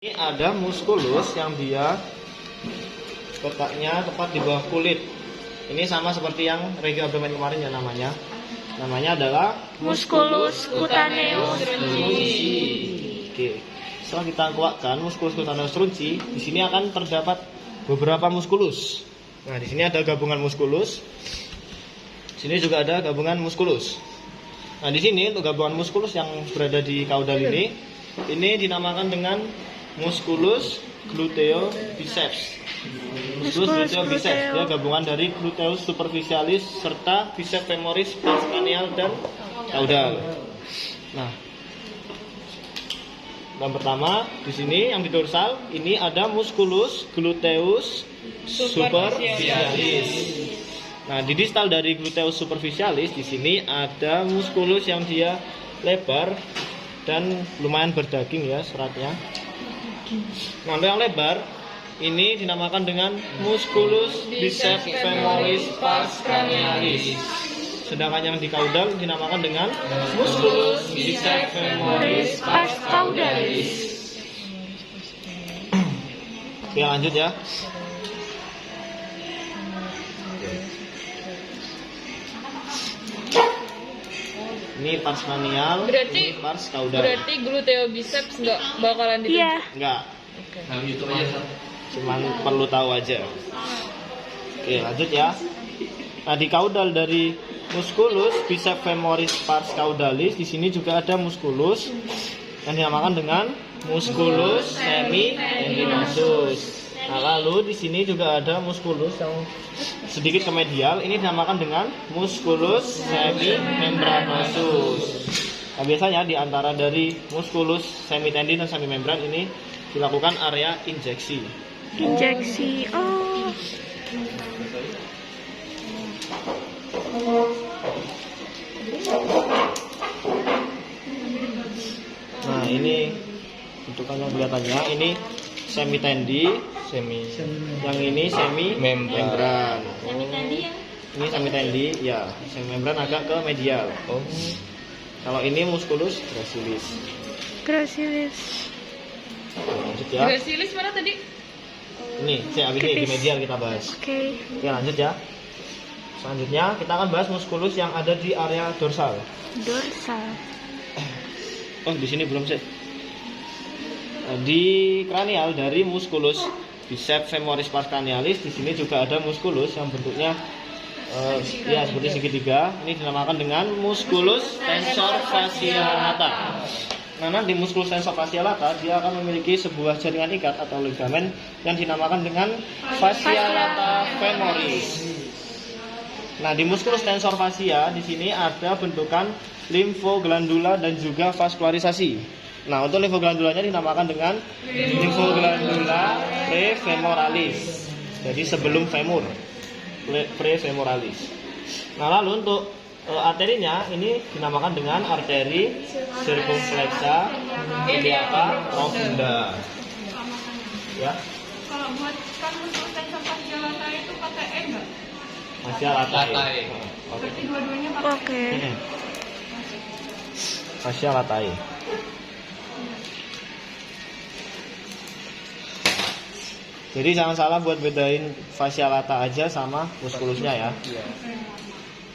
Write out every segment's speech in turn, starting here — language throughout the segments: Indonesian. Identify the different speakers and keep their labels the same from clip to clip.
Speaker 1: Ini ada muskulus yang dia letaknya tepat di bawah kulit. Ini sama seperti yang regi abdomen kemarin ya namanya. Namanya adalah
Speaker 2: Musculus cutaneus
Speaker 1: strunci. Oke. Setelah kita kuatkan musculus cutaneus strunci, di sini akan terdapat beberapa muskulus. Nah, di sini ada gabungan muskulus. Di sini juga ada gabungan muskulus. Nah, di sini untuk gabungan muskulus yang berada di kaudal ini dinamakan dengan musculus gluteo biceps. Musculus gluteo biceps dia gabungan dari gluteus superficialis serta biceps femoris pars cranial dan caudal. Nah, yang pertama di sini yang di dorsal ini ada musculus gluteus superficialis. Nah, di distal dari gluteus superficialis di sini ada musculus yang dia lebar dan lumayan berdaging ya seratnya. Nah, untuk yang lebar ini dinamakan dengan musculus biceps femoris pars cranialis. Sedangkan yang di kaudal dinamakan dengan musculus biceps femoris pars caudalis. Oke, lanjut ya. Ini pars cranial, ini pars caudal.
Speaker 3: Berarti gluteo biceps nggak bakalan ditunjuk?
Speaker 2: Iya.
Speaker 1: Enggak.
Speaker 3: Oke.
Speaker 1: Cuman perlu tahu aja. Oke, lanjut ya. Nah, di kaudal dari musculus biceps femoris pars caudalis di sini juga ada musculus yang dinamakan dengan musculus semitendinosus. Nah, lalu di sini juga ada musculus yang sedikit ke medial, ini dinamakan dengan musculus semimembranosus. Nah, biasanya di antara dari musculus semitendin dan semimembran ini dilakukan area injeksi.
Speaker 2: Injeksi. Oh.
Speaker 1: Nah, ini bentukannya kelihatannya ini semitendi, yang ini semi membran. Ini semitendi, ya, semi membran agak ke medial. Kalau ini musculus gracilis.
Speaker 2: Gracilis.
Speaker 1: Lanjut ya.
Speaker 3: Gracilis mana tadi?
Speaker 1: Ini, habis ini di
Speaker 2: Tipis.
Speaker 1: medial kita bahas.
Speaker 2: Oke.
Speaker 1: Oke, lanjut ya. Selanjutnya kita akan bahas muskulus yang ada di area dorsal.
Speaker 2: Dorsal.
Speaker 1: Oh, di sini belum sih. Di kranial dari musculus biceps femoris pars cranialis di sini juga ada musculus yang bentuknya ya seperti segitiga. Ini dinamakan dengan musculus tensor fascia lata. Nah, nanti musculus tensor fascia lata dia akan memiliki sebuah jaringan ikat atau ligamen yang dinamakan dengan fascia lata femoris. Nah, di musculus tensor fascia di sini ada bentukan limfoglandula dan juga vaskularisasi. Nah, untuk limfoglandulanya dinamakan dengan limfoglandula prefemoralis. Jadi sebelum femur, prefemoralis. Nah, lalu untuk arterinya ini dinamakan dengan arteri circumflexa iliaca profunda. Ya.
Speaker 3: Kalau buat kan musculus tensor fascia lata itu pakai E nggak?
Speaker 1: Fascia latae. Oke.
Speaker 3: Berarti dua-duanya pakai
Speaker 2: Oke.
Speaker 1: Fascia latae. Jadi jangan salah buat bedain fascia lata aja sama muskulusnya ya.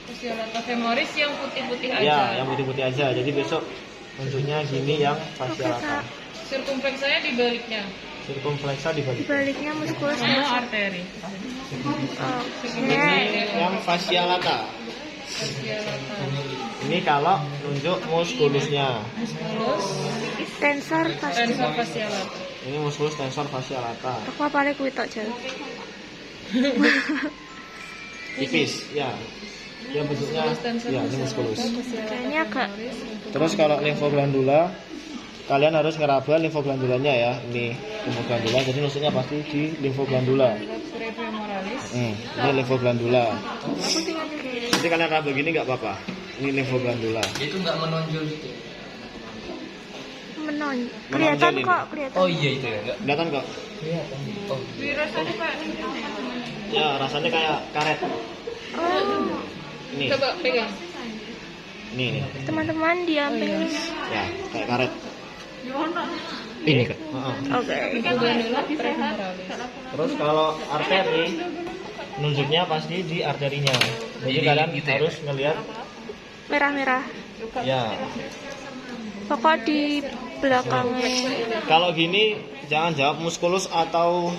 Speaker 3: fascia lata femoris yang putih-putih aja.
Speaker 1: Ya, yang putih-putih aja. Jadi besok bentuknya gini yang fascia lata.
Speaker 3: Sirkumfleksanya di baliknya.
Speaker 1: Sirkumflexa di
Speaker 2: Di
Speaker 1: balik.
Speaker 2: baliknya muskulus
Speaker 3: Sama
Speaker 2: dorsal.
Speaker 3: arteri.
Speaker 1: Ini
Speaker 2: Oke.
Speaker 1: yang fascia lata.
Speaker 3: Fascia lata.
Speaker 1: Ini kalau nunjuk muskulusnya.
Speaker 3: Musculus
Speaker 2: Tensor fascia.
Speaker 3: tensor fascia lata.
Speaker 1: Ini muskulus tensor fascia lata.
Speaker 2: Aku apa kuwi tok jel.
Speaker 1: Tipis, ya. Dia bentuknya ya ini muskulus.
Speaker 2: Kayaknya agak
Speaker 1: Terus kalau limfoglandula kalian harus ngeraba limfoglandulanya ya. Ini limfoglandula, jadi nusuknya pasti di limfoglandula.
Speaker 3: Prefemoralis.
Speaker 1: Ini limfoglandula.
Speaker 2: aku tinggal oke.
Speaker 1: Nanti kalian raba gini nggak apa-apa. Ini limfoglandula.
Speaker 4: Itu nggak menonjol gitu.
Speaker 2: Kelihatan
Speaker 1: Menonjol ini.
Speaker 2: kok, kelihatan.
Speaker 4: Oh iya itu ya nggak
Speaker 1: Kelihatan kok?
Speaker 4: kelihatan. Oh
Speaker 3: Rasanya kayak
Speaker 1: Ya rasanya kayak karet.
Speaker 2: Oh,
Speaker 1: Ini,
Speaker 3: coba pegang.
Speaker 1: ini.
Speaker 2: teman-teman diambil.
Speaker 1: Ya kayak karet.
Speaker 4: Ini Kak.
Speaker 2: Oke.
Speaker 3: lebih sehat.
Speaker 1: Terus kalau arteri nunjuknya pasti di arterinya. Jadi
Speaker 4: Di
Speaker 1: kalian
Speaker 4: gitu ya,
Speaker 1: harus ngelihat
Speaker 2: Merah-merah.
Speaker 1: ya.
Speaker 2: Pokok di belakangnya.
Speaker 1: Kalau gini jangan jawab muskulus atau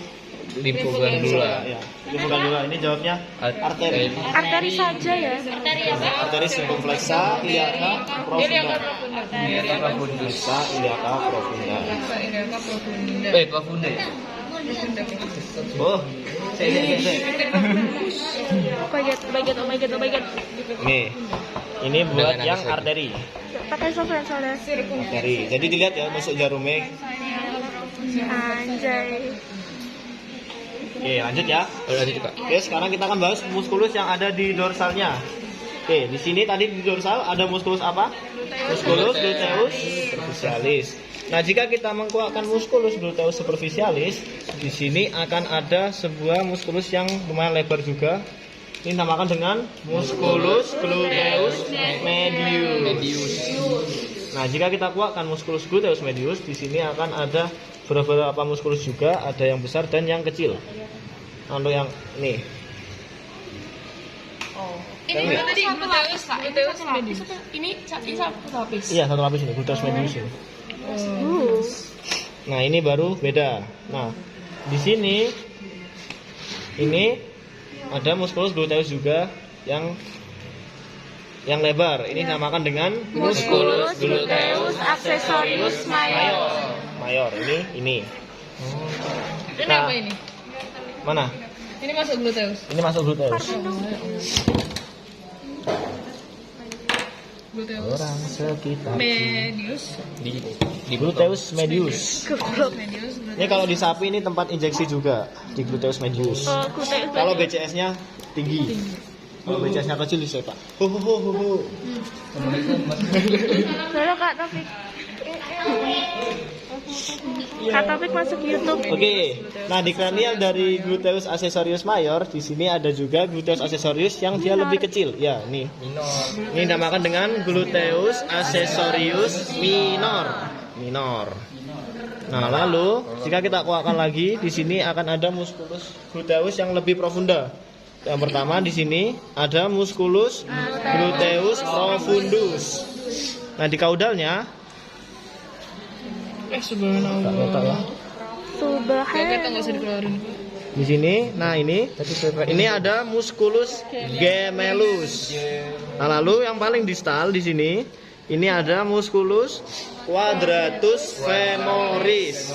Speaker 4: Limfo glandula.
Speaker 1: ya. Limfo glandula ini jawabnya arteri.
Speaker 2: Arteri saja ya.
Speaker 1: Arteri circumflexa iliaca profunda.
Speaker 4: Profundus.
Speaker 1: Flexa iliaca profunda.
Speaker 4: Profunda ya?
Speaker 1: Oh, sik.
Speaker 2: Oh my god.
Speaker 1: Nih, ini buat
Speaker 4: Dengan
Speaker 1: yang
Speaker 4: anesthesia.
Speaker 1: arteri.
Speaker 2: Pakai software soalnya.
Speaker 1: Arteri. Jadi dilihat ya nusuk jarumnya.
Speaker 2: Anjay.
Speaker 1: Oke, lanjut ya.
Speaker 4: Lanjut Kak.
Speaker 1: Oke, sekarang kita akan bahas muskulus yang ada di dorsalnya. Oke, di sini tadi di dorsal ada muskulus apa? Muskulus gluteus superficialis. Nah, jika kita mengkuatkan muskulus gluteus superficialis, di sini akan ada sebuah muskulus yang lumayan lebar juga. Ini dinamakan dengan musculus gluteus medius. Nah, jika kita kuatkan musculus gluteus medius, di sini akan ada beberapa muskulus juga, ada yang besar dan yang kecil. Untuk yang ini,
Speaker 3: Ini tadi gluteus medius. Ini satu lapis.
Speaker 1: iya satu lapis ini gluteus medius ini.
Speaker 2: Uh.
Speaker 1: Nah, ini baru beda. Nah, di sini ini ada muskulus gluteus juga yang lebar. Ini dinamakan dengan
Speaker 2: Musculus gluteus accessorius mayor.
Speaker 1: mayor. Ini.
Speaker 3: Ini
Speaker 1: Nah,
Speaker 3: apa ini?
Speaker 1: mana?
Speaker 3: Ini masuk gluteus.
Speaker 1: Ini masuk gluteus.
Speaker 3: Gluteus
Speaker 1: Orang sekitar
Speaker 3: medius.
Speaker 4: Di
Speaker 1: gluteus medius.
Speaker 3: Medius.
Speaker 1: Ini kalau di sapi ini tempat injeksi juga di gluteus medius.
Speaker 2: Oh, gluteus.
Speaker 1: Kalau BCS-nya tinggi. Kalau BCS-nya kecil bisa, Pak. Ho.
Speaker 2: Halo Kak Taufik. Kak Taufik masuk YouTube.
Speaker 1: Oke. Nah, di kranial dari gluteus accessorius mayor, di sini ada juga gluteus accessorius yang dia lebih kecil. Ya, nih.
Speaker 4: minor.
Speaker 1: Ini dinamakan dengan gluteus accessorius minor. Nah, lalu jika kita kuatkan lagi, di sini akan ada musculus gluteus yang lebih profunda. Yang pertama di sini ada musculus gluteus profundus. Nah, di kaudalnya
Speaker 3: Subhanallah.
Speaker 1: ya.
Speaker 3: Kata nggak usah dikeluarin.
Speaker 1: Di sini, nah ini ada musculus gemellus. Nah, lalu yang paling distal di sini, ini ada musculus quadratus femoris.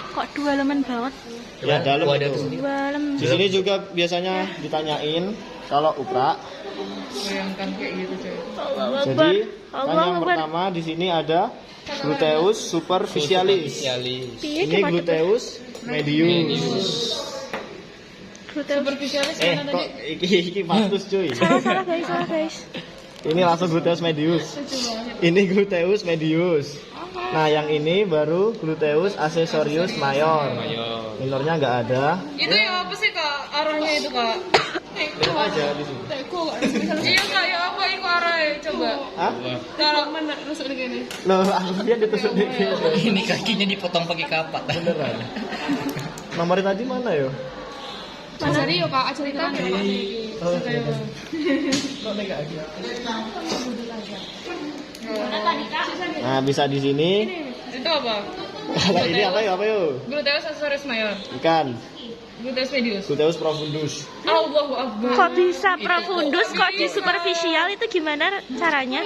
Speaker 2: Kok dua elemen banget?
Speaker 1: Ya, dalam
Speaker 4: Quadratus
Speaker 1: itu.
Speaker 2: Dua elemen.
Speaker 1: Di sini juga biasanya ditanyain kalau uprak.
Speaker 3: Bayangkan kayak gitu coy.
Speaker 1: Jadi, kan yang pertama di sini ada gluteus superficialis.
Speaker 2: Piye
Speaker 1: Ini gluteus medius.
Speaker 2: Gluteus.
Speaker 3: Superficialis
Speaker 1: Eh,
Speaker 3: mana
Speaker 1: kok
Speaker 3: tadi?
Speaker 1: iki pastus cuy.
Speaker 2: Salah guys.
Speaker 1: Ini langsung gluteus medius. Ini gluteus medius. Nah, yang ini baru gluteus accessorius mayor. Minornya nggak ada.
Speaker 3: Itu ya apa sih kak arahnya itu kak?
Speaker 1: Lihat aja di sini.
Speaker 3: Iya kak ya apa itu arahnya coba.
Speaker 1: Hah?
Speaker 3: Kalau mana rusuk di gini?
Speaker 1: Loh, aku dia ditusuk dikit.
Speaker 4: Ini kakinya dipotong pakai kapak.
Speaker 1: Beneran. Nomornya tadi mana yo?
Speaker 3: Ajari yuk kak, ajari kak.
Speaker 1: Oh, nah, bisa di sini.
Speaker 3: Itu apa?
Speaker 1: Kalau ini apa yo?
Speaker 3: Gluteus accessorius mayor.
Speaker 1: Ikan.
Speaker 3: Gluteus medius.
Speaker 1: Gluteus profundus.
Speaker 3: Allahu akbar.
Speaker 2: Kok bisa profundus, kok di superficial itu gimana caranya?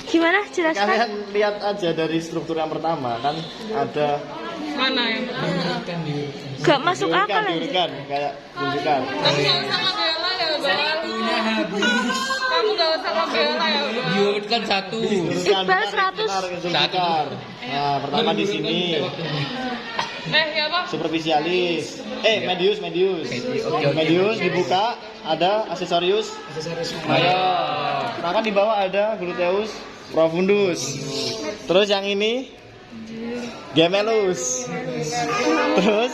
Speaker 2: Gimana jelaskan?
Speaker 1: Kalian lihat aja dari struktur yang pertama kan ada
Speaker 3: Mana yang?
Speaker 2: Gak masuk akal aja.
Speaker 1: diurutkan kayak tunjukkan.
Speaker 3: Kamu gak usah ngebela ya bang. Kamu gak usah ngebela ya bang.
Speaker 4: Diurutkan satu.
Speaker 2: Iqbal 100.
Speaker 1: Tunjukkan. Nah, pertama di sini
Speaker 3: Ya apa?
Speaker 1: superficialis. Medius. Medius dibuka ada accessorius mayor. Nah, kan di bawah ada gluteus profundus. Terus yang ini gemellus. Terus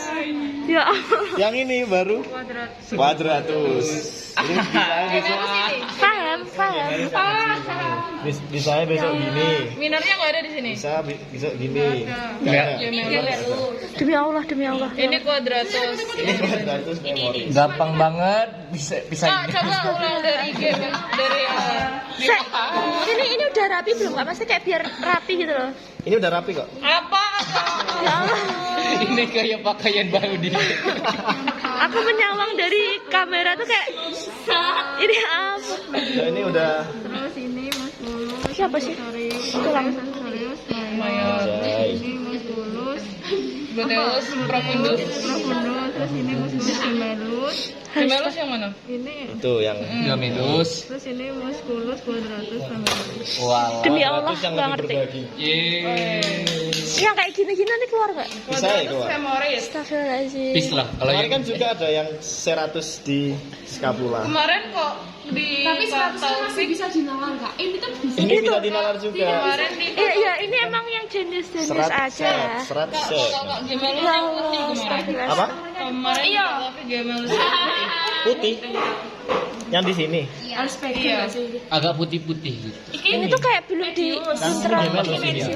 Speaker 2: Ya Allah.
Speaker 1: yang ini baru quadratus. Ini bisa
Speaker 2: Paham.
Speaker 1: Bisa besok gini.
Speaker 3: Minornya nggak ada di sini.
Speaker 1: Bisa besok gini.
Speaker 4: Nggak.
Speaker 3: Gemelus.
Speaker 2: Demi Allah, demi Allah.
Speaker 3: Ini kuadratus.
Speaker 1: Ini kuadratus memoris.
Speaker 4: Gampang banget bisa
Speaker 3: Kak,
Speaker 4: ini.
Speaker 3: coba ulang dari dari
Speaker 2: Ini udah rapi belum Kak? Maksudnya kayak biar rapi gitu loh.
Speaker 1: Ini udah rapi kok.
Speaker 3: apa?
Speaker 2: Ya Allah.
Speaker 4: Ini kayak pakaian baru di.
Speaker 2: Aku menyawang dari kamera tuh kayak ini apa?
Speaker 1: Nah, ini udah
Speaker 3: Terus ini muskulus.
Speaker 2: Siapa sih? Tulang.
Speaker 3: Serius.
Speaker 1: Anjay.
Speaker 3: Ini muskulus. Gluteus profundus. Profundus. Terus ini muskulus gemelus. Gemelus yang mana? Ini.
Speaker 1: itu yang
Speaker 4: Gamelus.
Speaker 3: Terus ini muskulus quadratus femoris.
Speaker 4: Wow.
Speaker 2: Demi Allah,
Speaker 1: kuadratus yang
Speaker 2: nggak
Speaker 1: lebih
Speaker 2: ngerti.
Speaker 1: berbagi.
Speaker 4: Yeay.
Speaker 2: Yang kayak gini-gini nanti keluar nggak?
Speaker 1: Bisa ya keluar.
Speaker 3: Femoris.
Speaker 2: Astagfirullahaladzim.
Speaker 4: Pis lah. Kalau
Speaker 1: Kemarin
Speaker 4: yang
Speaker 1: kan juga ada yang seratus di skapula.
Speaker 3: Kemarin kok di
Speaker 5: Tapi
Speaker 3: Pak
Speaker 5: 100 masih
Speaker 3: Taufik
Speaker 5: bisa dinalar kak. Ini tuh bisa.
Speaker 1: Ini bisa dinalar juga.
Speaker 3: kemarin di
Speaker 2: Iya, ini emang yang jenis-jenis aja ya.
Speaker 1: Serat set.
Speaker 3: Kok gemelus
Speaker 2: Ya
Speaker 3: yang putih
Speaker 2: Allah,
Speaker 3: kemarin.
Speaker 2: astagfirullah.
Speaker 1: Apa?
Speaker 3: Kemarin iya. Tapi gemelus yang putih.
Speaker 1: Putih. Yang di sini.
Speaker 5: Harus pegang
Speaker 3: Iya.
Speaker 5: nggak sih?
Speaker 4: agak putih-putih gitu.
Speaker 2: Ini tuh kayak belum di
Speaker 1: Kan gemelus ini ya.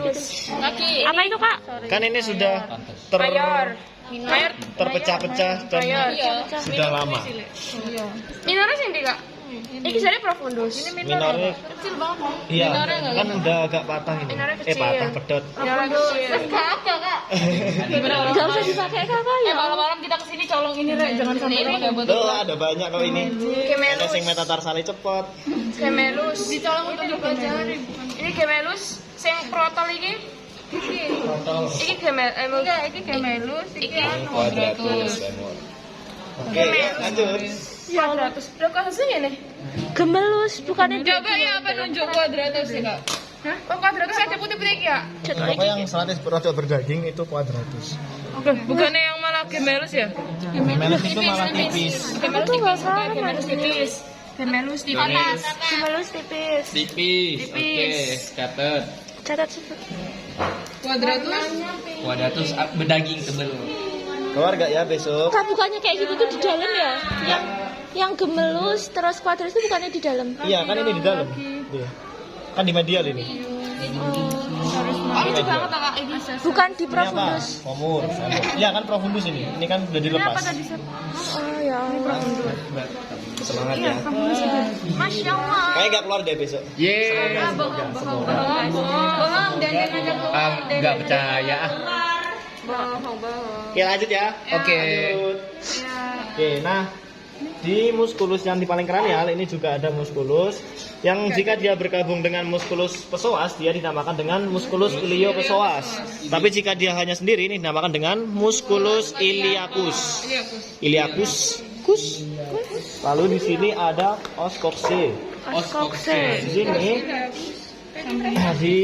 Speaker 3: Kaki
Speaker 2: apa itu Kak?
Speaker 1: Kan ini sudah
Speaker 3: mayor
Speaker 1: terpecah-pecah dan
Speaker 3: iya.
Speaker 1: sudah lama.
Speaker 5: Minornya sih kak. Ini kisahnya profundus. Ini
Speaker 1: Minornya
Speaker 5: kecil banget kan?
Speaker 1: iya, kan udah agak patah ini. Patah pedot.
Speaker 5: Profundus.
Speaker 2: Gak usah dipakai Kakak ya.
Speaker 3: Malam-malam kita kesini colong ini Rek, jangan sampai ini nggak buat.
Speaker 1: Loh, ada banyak kok ini. Ada sing metatarsali cepet.
Speaker 5: Gemelus. Dicolong untuk dipelajari. Ini gemelus. Sing protol ini. Iki gemel. Enggak, iki gemelus. Iki
Speaker 1: Kuadratus lemur. Oke, lanjut.
Speaker 5: kuadratus. Berapa kasusnya nih?
Speaker 2: Gemelus, bukannya
Speaker 3: Coba ya apa nunjuk kuadratus sih Kak?
Speaker 5: Hah? Oh kuadratus ada putih-putih ya?
Speaker 1: Apa yang selatis berada berdaging itu kuadratus.
Speaker 3: Bukannya yang malah gemelus ya?
Speaker 1: Gemelus itu malah tipis.
Speaker 2: Aku tuh gak salah.
Speaker 5: Gemelus tipis. Gemelus tipis.
Speaker 2: Gemelus tipis.
Speaker 4: Tipis. Oke, catat.
Speaker 2: Catat.
Speaker 3: Kuadratus
Speaker 4: Kuadratus berdaging tebel.
Speaker 1: Keluar gak ya besok?
Speaker 2: Kak, bukannya kayak gitu tuh di dalam ya? Yang gemelus terus kuadrat itu bukannya di dalam?
Speaker 1: Iya, kan ini di dalam. Iya. Kan di medial ini.
Speaker 5: Oh lucu banget kak ini.
Speaker 2: Bukan di
Speaker 1: Ini apa?
Speaker 2: profundus.
Speaker 1: Femur. Iya kan profundus ini. Ini kan udah dilepas.
Speaker 2: Oh ya Allah.
Speaker 1: Semangat ya.
Speaker 5: Masya Allah.
Speaker 1: Kayaknya gak keluar deh besok.
Speaker 4: Yeay.
Speaker 5: Bohong dan jangan bohong.
Speaker 4: Nggak percaya.
Speaker 1: Oke, lanjut ya.
Speaker 4: Oke.
Speaker 1: Lanjut. Oke, nah di muskulus yang di paling kranial ini juga ada muskulus yang jika dia bergabung dengan muskulus psoas dia dinamakan dengan muskulus iliopsoas. Tapi jika dia hanya sendiri ini dinamakan dengan muskulus iliacus. Iliacus. Lalu di sini ada os coxae.
Speaker 2: Oskokse.
Speaker 1: Di sini di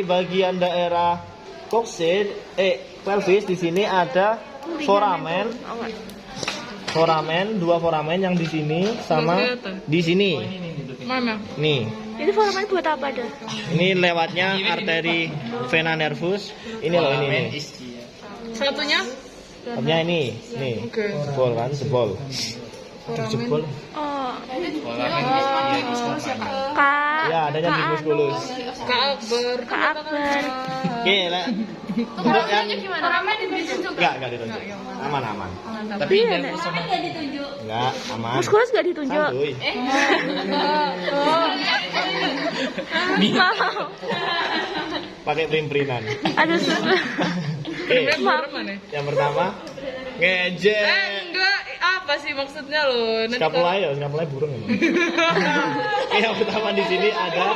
Speaker 1: bagian daerah coxae pelvis di sini ada foramen. Dua foramen yang di sini sama di sini.
Speaker 3: mana?
Speaker 1: Nih.
Speaker 2: Ini foramen buat apa dah?
Speaker 1: Ini lewatnya arteri vena nervus. Ini loh ini.
Speaker 3: Satunya
Speaker 1: Artinya ini, nih. Jebol kan, jebol. Jebol.
Speaker 2: Oh. Kak.
Speaker 1: Ya, adanya di muskulus.
Speaker 3: Kak Akbar.
Speaker 2: Kak Akbar.
Speaker 1: Oke, lah. Untuk yang
Speaker 5: Foramen ditunjuk.
Speaker 1: enggak ditunjuk. Aman.
Speaker 4: Tapi
Speaker 2: Iya, Nek.
Speaker 1: Enggak, aman.
Speaker 2: Muskulus gak ditunjuk.
Speaker 1: Santuy.
Speaker 2: Mau.
Speaker 1: Pakai prim-prinan.
Speaker 2: Aduh,
Speaker 1: Oke,
Speaker 2: maaf.
Speaker 3: Mana?
Speaker 1: yang pertama ngejet.
Speaker 3: Enggak, apa sih maksudnya lo?
Speaker 1: Skapula burung ini. Oke, yang pertama di sini ada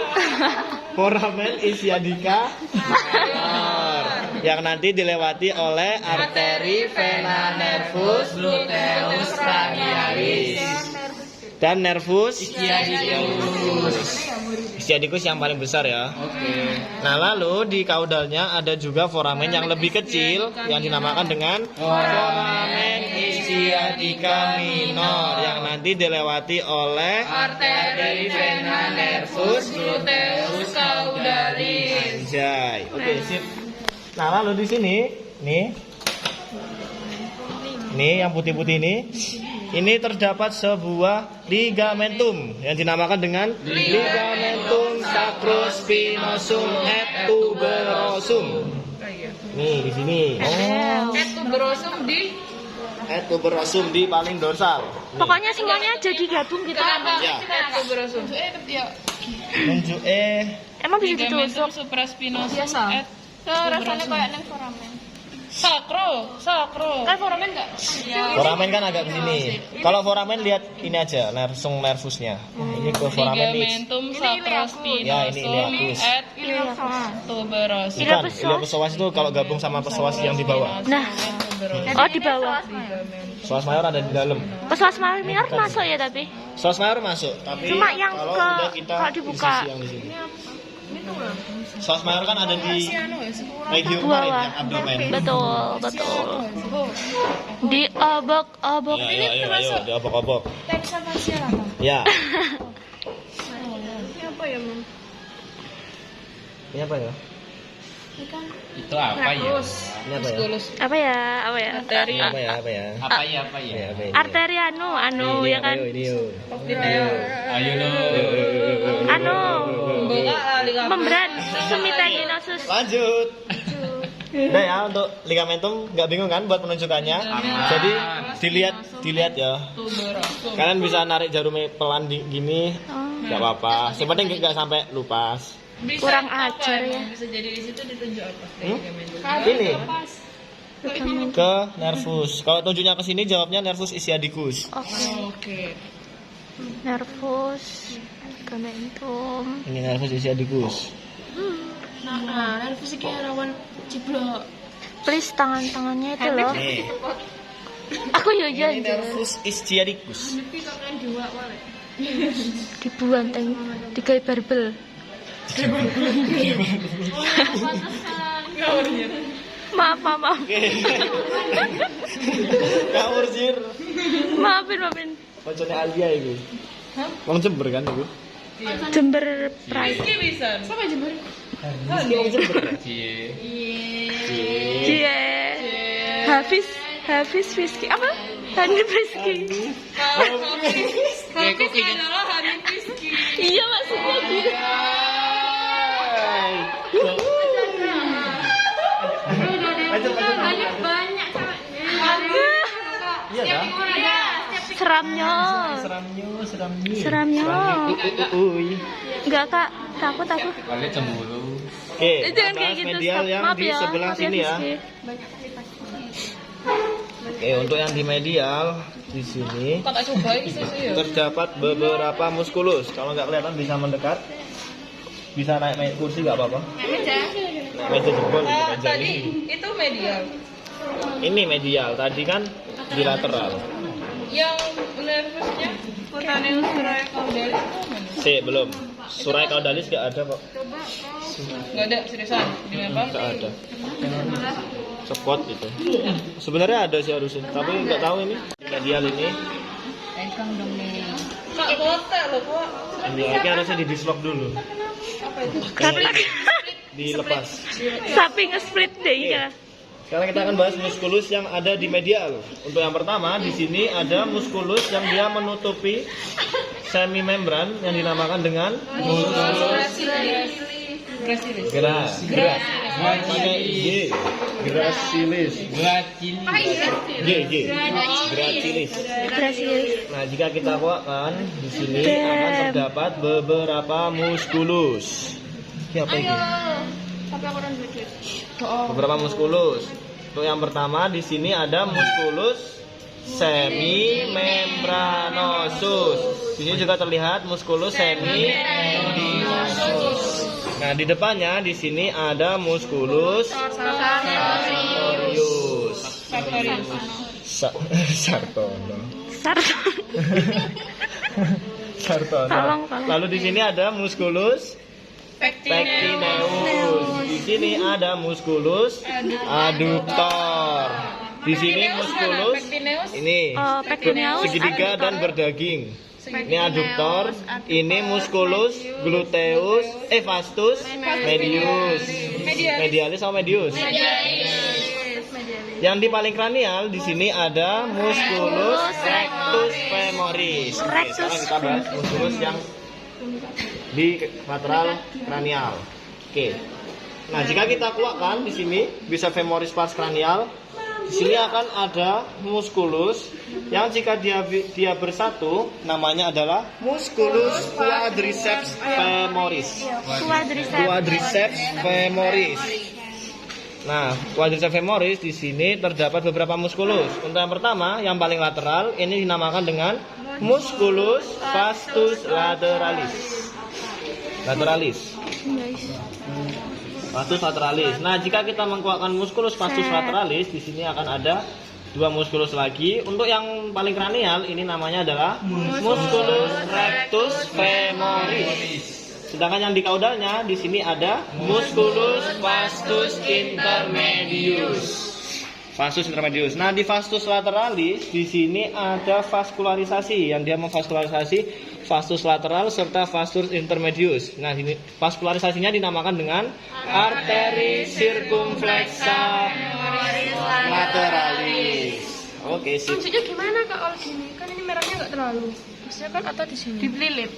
Speaker 1: foramen ischiadica major yang nanti dilewati oleh arteri vena nervus gluteus cranialis dan nervus ischiadicus yang paling besar ya. Nah, lalu di kaudalnya ada juga foramen yang lebih kecil yang dinamakan dengan foramen ischiadica minor yang nanti dilewati oleh arteri vena nervus
Speaker 3: Gluteus caudalis.
Speaker 1: anjay. Oke, sip. Nah, lalu di sini nih yang putih-putih ini terdapat sebuah ligamentum yang dinamakan dengan ligamentum sacrospinosum et tuberosum. Nih di sini.
Speaker 3: Tuberosum di
Speaker 1: Et tuberosum di paling dorsal. Nih.
Speaker 2: Pokoknya semuanya jadi gabung gitu kan.
Speaker 1: Ya.
Speaker 3: tuberosum.
Speaker 1: Nunjuk
Speaker 2: Emang bisa ditusuk?
Speaker 3: Supraspinosum
Speaker 5: Biasa.
Speaker 3: et
Speaker 5: Rasanya kayak neng foramen.
Speaker 3: sakro.
Speaker 5: Kan foramen enggak?
Speaker 1: foramen kan agak begini. Kalau foramen lihat ini aja, langsung nervusnya. Ini ke foramen nih.
Speaker 3: Ligamentum sacrospinosum
Speaker 1: Ya, ini iliacus.
Speaker 3: et
Speaker 1: Bukan,
Speaker 3: tuberosum.
Speaker 2: Iliopsoas.
Speaker 1: iliopsoas itu kalau gabung sama psoas yang di bawah.
Speaker 2: Nah, oh di bawah.
Speaker 1: Psoas mayor ada di dalam.
Speaker 2: Psoas minor masuk ya tapi.
Speaker 1: Psoas mayor masuk, tapi
Speaker 2: Cuma yang
Speaker 1: kalau
Speaker 2: ke-
Speaker 1: udah kita
Speaker 2: kalau dibuka.
Speaker 1: di sisi yang di sini. Psoas mayor kan ada di regio kemarin
Speaker 2: Bawah.
Speaker 1: yang abdomen.
Speaker 2: Betul. Di obok-obok.
Speaker 1: Ya, ayo, di obok-obok.
Speaker 5: Teksa facial apa?
Speaker 1: Ya.
Speaker 5: Ini apa ya, Mam?
Speaker 1: Ini apa ya?
Speaker 4: Itu apa ya?
Speaker 1: Ini apa ya?
Speaker 2: Apa ya?
Speaker 3: Arteri.
Speaker 1: Apa ya? Apa ya?
Speaker 4: Apa ya? Apa
Speaker 1: Ini
Speaker 4: ya?
Speaker 1: apa ini?
Speaker 2: Arteri anu
Speaker 1: Ini
Speaker 2: ya
Speaker 1: apa
Speaker 2: kan.
Speaker 1: yuk, ini yuk.
Speaker 4: Ayo dong.
Speaker 2: Anu
Speaker 3: Bola ligamentum.
Speaker 2: membran semitendinosus.
Speaker 1: Lanjut. Nah ya, untuk ligamentum nggak bingung kan buat penunjukannya. Jadi dilihat ya.
Speaker 3: Tuberosum.
Speaker 1: Kalian bisa narik jarumnya pelan gini, nggak apa-apa. Yang penting nggak sampai lupas.
Speaker 2: Kurang ajar ya.
Speaker 3: Bisa jadi di situ ditunjuk apa? Ligamentum.
Speaker 1: Ini ke nervus. Kalau tunjuknya ke sini jawabnya nervus ischiadicus.
Speaker 3: Oke.
Speaker 2: Nervus, ligamentum.
Speaker 1: Ini nervus ischiadicus.
Speaker 5: Nah, nervus iki rawan ciblok.
Speaker 2: Please tangannya itu loh.
Speaker 1: Nih,
Speaker 2: Aku yo
Speaker 1: ini
Speaker 2: janji
Speaker 1: nervus ischiadicus.
Speaker 2: dibuang teng digawe barbel. Maaf.
Speaker 1: Ngawur sir.
Speaker 2: Maafin.
Speaker 1: Koncone Alia itu. Wong Jember kan itu.
Speaker 2: Jember Pride.
Speaker 3: Rizky bisa.
Speaker 5: Sampai Jember.
Speaker 1: Rizky wong Jember.
Speaker 4: Cie.
Speaker 2: Cie. Hafiz Rizky apa? Hanif Rizky.
Speaker 3: Hafiz adalah Hanif Rizky.
Speaker 2: Iya maksudnya gitu.
Speaker 5: Banyak ceweknya.
Speaker 1: Iya kan?
Speaker 2: Seramnya. Seramnya.
Speaker 1: Uy.
Speaker 2: Enggak kak, takut aku.
Speaker 4: Kalian cemburu.
Speaker 1: Oke,
Speaker 2: Jangan
Speaker 1: kita
Speaker 2: kayak
Speaker 1: bahas
Speaker 2: gitu.
Speaker 1: medial
Speaker 2: Stop.
Speaker 1: yang
Speaker 2: Maaf
Speaker 1: di
Speaker 2: ya.
Speaker 1: sebelah
Speaker 2: Maaf
Speaker 1: sini ya.
Speaker 2: Rizky.
Speaker 1: Oke, untuk yang di medial di sini
Speaker 3: Tak coba itu sih ya.
Speaker 1: terdapat beberapa muskulus. Kalau nggak kelihatan bisa mendekat. Bisa naik kursi nggak apa-apa. Naik meja jebol gitu meja
Speaker 3: Tadi
Speaker 1: ini.
Speaker 3: itu medial.
Speaker 1: Ini medial, tadi kan di lateral.
Speaker 3: Yang nervusnya cutaneus surai caudalis itu mana?
Speaker 1: Belum. Surai caudalis nggak ada kok.
Speaker 3: Enggak ada seriusan. Di apa?
Speaker 1: Nggak ada. Spot gitu. Sebenarnya ada sih harusnya, tapi nggak tahu ini. Di medial ini.
Speaker 3: Kak kota loh kok.
Speaker 1: Ini harusnya di dislok dulu. Dilepas.
Speaker 2: Sapi nge-split deh ya.
Speaker 1: Sekarang kita akan bahas muskulus yang ada di medial. Untuk yang pertama, di sini ada muskulus yang dia menutupi semi membran yang dinamakan dengan muskulus geras. Pakai G. Gracilis. G. Gracilis.
Speaker 2: Gracilis.
Speaker 1: Nah, jika kita kuatkan di sini akan terdapat beberapa muskulus. Ini apa ini?
Speaker 5: Tapi aku udah duit.
Speaker 1: Beberapa muskulus. Untuk yang pertama di sini ada muskulus semimembranosus. Di sini juga terlihat muskulus semimembranosus. Nah, di depannya di sini ada muskulus sartorius. Sartono. Sartono.
Speaker 2: Tolong.
Speaker 1: Lalu di sini ada muskulus pectineus. Di sini ada muskulus adductor. Di sini muskulus ini
Speaker 2: Pectineus.
Speaker 1: segitiga dan berdaging. Ini adductor, ini musculus gluteus, vastus medius. Medialis sama medius. Yang di paling kranial di sini ada musculus rectus femoris. Oke, sekarang kita bahas musculus yang di lateral kranial. Oke. Nah, jika kita kuatkan di sini biceps femoris pars kranial, di sini akan ada muskulus yang jika dia bersatu namanya adalah musculus quadriceps femoris. Quadriceps femoris. Nah, quadriceps femoris di sini terdapat beberapa muskulus. Untuk yang pertama, yang paling lateral, ini dinamakan dengan musculus vastus lateralis. Vastus lateralis. Nah, jika kita mengkuatkan musculus vastus lateralis, di sini akan ada dua muskulus lagi. Untuk yang paling kranial, ini namanya adalah musculus rectus femoris. Sedangkan yang di kaudalnya, di sini ada musculus vastus intermedius. Vastus intermedius. Nah, di vastus lateralis, di sini ada vaskularisasi yang dia memvaskularisasi vastus lateral serta vastus intermedius. Nah, ini vaskularisasinya dinamakan dengan arteri circumflexa lateralis. Oke, sip.
Speaker 5: Maksudnya gimana Kak kalau gini? Kan ini merahnya nggak terlalu. Maksudnya kan atau di sini? Dipelilit.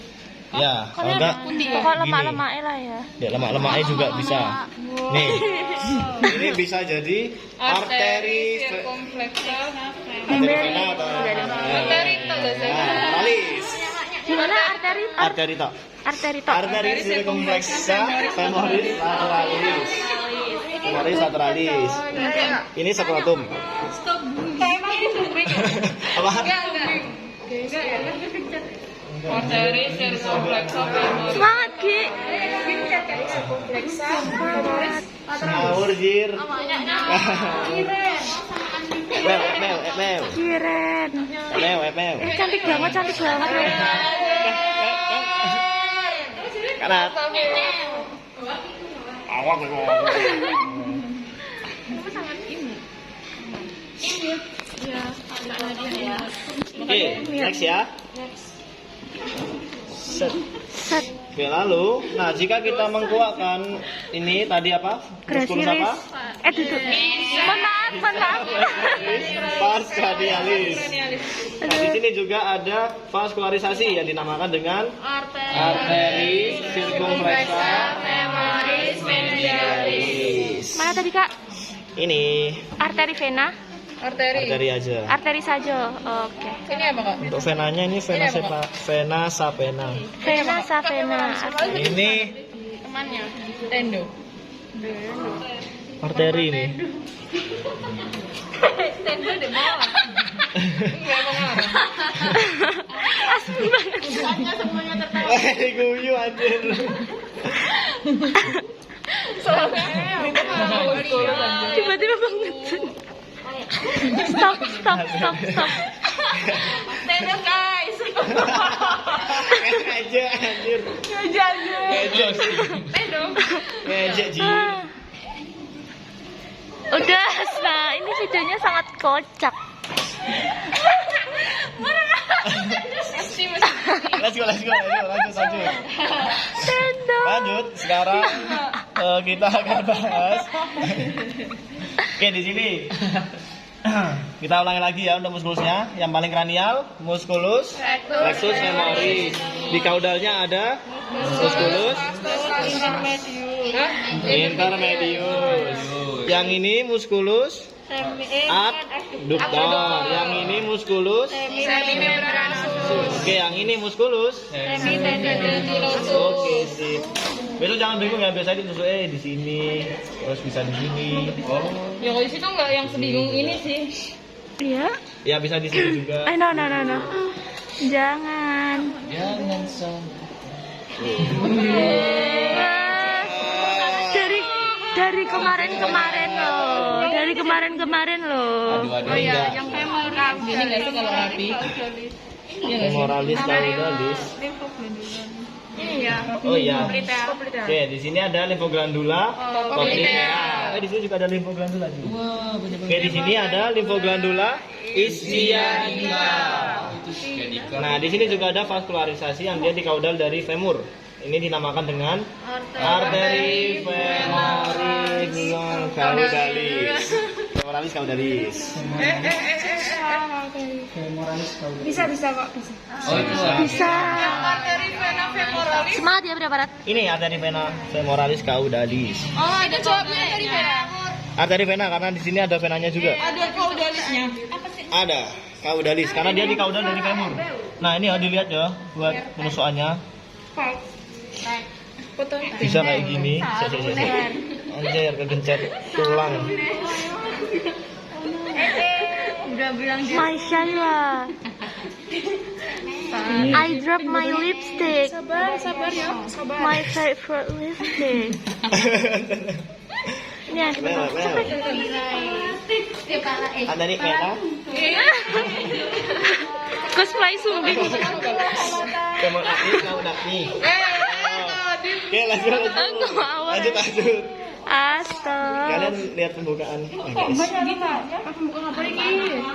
Speaker 1: Ya, kalau enggak
Speaker 2: Kok lemak-lemaknya lah ya.
Speaker 1: ya lemak-lemaknya juga bisa. Nih, ini bisa jadi arteri
Speaker 3: Circumflexa
Speaker 1: vena atau
Speaker 3: arteri
Speaker 1: lateralis.
Speaker 2: Gimana arteri?
Speaker 1: Arteri tok. Arteri circumflexa femoris lateralis. Femoris lateralis. Ini skrotum.
Speaker 3: stop emang ini booming
Speaker 1: Apa?
Speaker 3: enggak arteri circumflexa femoris
Speaker 2: Semangat, Ki.
Speaker 1: Ngawur jir.
Speaker 2: Kiren. Cantik banget loh.
Speaker 1: Kanat. Awak. Oke, next ya. Set. Oke, lalu, nah jika kita mengkuatkan ini tadi apa? Muskulus apa?
Speaker 2: Duduk. Maaf.
Speaker 1: Pars cranialis. Nah, di sini juga ada vaskularisasi yang dinamakan dengan arteri circumflexa femoris medialis.
Speaker 2: Mana tadi, Kak?
Speaker 1: Ini
Speaker 2: Arteri vena.
Speaker 1: arteri aja.
Speaker 2: Arteri saja. Oke.
Speaker 3: ini apa kak
Speaker 1: Untuk venanya ini vena sapena.
Speaker 2: Vena sapena.
Speaker 1: Ini
Speaker 3: temannya tendo
Speaker 1: arteri ini.
Speaker 3: tendo di bawah enggak mengarah
Speaker 2: Asli banget.
Speaker 3: semuanya tertawa
Speaker 1: Guyu anjir.
Speaker 2: Tiba-tiba banget. Stop.
Speaker 3: tendo guys
Speaker 1: Aja anjir.
Speaker 3: tendo
Speaker 1: Ngejek ji.
Speaker 2: Udah, nah ini videonya sangat kocak.
Speaker 1: Let's go. Lanjut.
Speaker 2: Tendo.
Speaker 1: Lanjut. Sekarang kita akan bahas. Oke, di sini kita ulangi lagi ya untuk muskulusnya. Yang paling kranial, musculus rectus femoris. Di kaudalnya ada musculus intermedius. Yang ini musculus abductor. Yang ini musculus. Oke, yang ini musculus. Oke, sip. Besok jangan bingung ya, biasanya ditusuk di sini, terus bisa di sini. Oh.
Speaker 3: ya kalau di situ nggak yang sebingung ini sih
Speaker 2: Iya.
Speaker 1: Ya bisa di sini juga.
Speaker 2: No. Jangan. Dari kemarin loh.
Speaker 1: Oh iya,
Speaker 3: yang femur rapi ini nggak sih kalau rapi
Speaker 1: femoralis caudalis.
Speaker 3: ini ya
Speaker 1: Oh iya. Oke, di sini ada limfoglandula poplitea. Di sini juga ada limfoglandula juga. Oke, di sini ada limfoglandula ischianica. Nah, di sini juga ada vaskularisasi yang dia di kaudal dari femur. Ini dinamakan dengan arteri femoris caudalis. latralis caudalis.
Speaker 5: Bisa kok, bisa.
Speaker 4: Oh, bisa.
Speaker 2: Bisa.
Speaker 5: Arteri vena femoralis.
Speaker 2: Semangat ya berapa Rat?
Speaker 1: Ini arteri vena femoralis caudalis.
Speaker 5: Oh, itu jawabnya arteri vena.
Speaker 1: Arteri vena karena di sini ada venanya juga.
Speaker 3: Ada caudalisnya.
Speaker 1: Ada caudalis karena dia di caudal dari femur. Nah, ini ya dilihat ya buat penusukannya. Bisa kayak gini. Anjir, kegencet tulang.
Speaker 2: Masya Allah. I drop my lipstick.
Speaker 5: Sabar ya, sabar.
Speaker 2: My favorite lipstick. Ini yang kita
Speaker 1: Mel, Mel. Arteri vena
Speaker 2: cosplay sumbing.
Speaker 1: femoralis caudalis. Oke, lanjut.
Speaker 2: Enggak mau.
Speaker 1: Lanjut.
Speaker 2: Astaga.
Speaker 1: Kalian lihat pembukaan. Guys.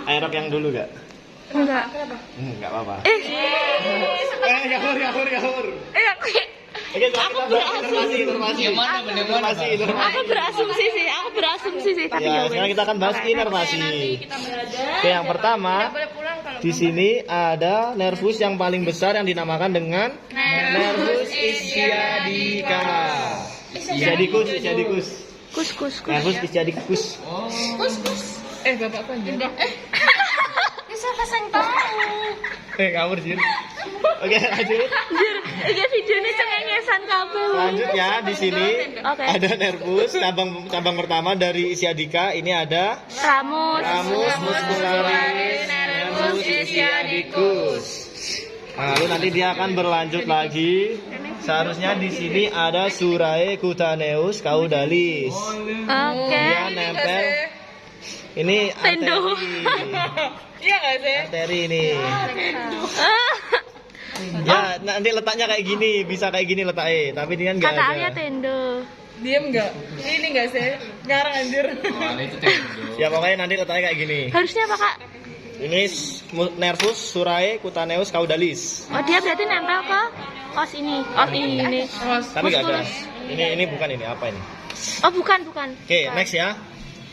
Speaker 1: Aerob yang dulu gak?
Speaker 2: Enggak.
Speaker 1: Enggak apa-apa.
Speaker 2: Aku
Speaker 1: Oke, sekarang kita bahas informasi.
Speaker 2: berasumsi sih, tapi
Speaker 1: Ya, sekarang kita akan bahas inervasi. Oke, yang pertama, di sini ada nervus yang paling besar yang dinamakan dengan nervus ischiadica. Ischiadicus.
Speaker 2: kus.
Speaker 1: Nervus ischiadicus.
Speaker 3: Bapak panjang.
Speaker 5: Bisa pasang tahu.
Speaker 1: Ngawur Jin. Oke, lanjut.
Speaker 2: Jir, ini videonya cengengesan kabel.
Speaker 1: Selanjutnya di sini
Speaker 2: Oke.
Speaker 1: ada nervus cabang pertama dari ischiadica. Ini ada ramus muscularis nervus ischiadicus. Nah, lalu nanti dia akan berlanjut lagi. Seharusnya di sini ada surae cutaneus caudalis.
Speaker 2: Oke.
Speaker 1: Dia nempel. Ini
Speaker 2: Tendo.
Speaker 1: arteri.
Speaker 3: Iya nggak sih?
Speaker 1: Arteri ini. Ya, nanti letaknya kayak gini, bisa kayak gini letaknya. Tapi ini kan nggak
Speaker 2: Kata Alia
Speaker 1: ada.
Speaker 2: tendo.
Speaker 3: Diem nggak? Ini nggak sih? Ngarang anjir.
Speaker 4: Oh, itu tendo.
Speaker 1: Ya pokoknya nanti letaknya kayak gini.
Speaker 2: Harusnya apa Kak?
Speaker 1: Ini nervus surae cutaneus caudalis.
Speaker 2: Oh dia berarti nempel ke os ini. Ini.
Speaker 1: Tapi nggak ada. Ini bukan ini, apa ini?
Speaker 2: Oh bukan.
Speaker 1: Oke, next ya.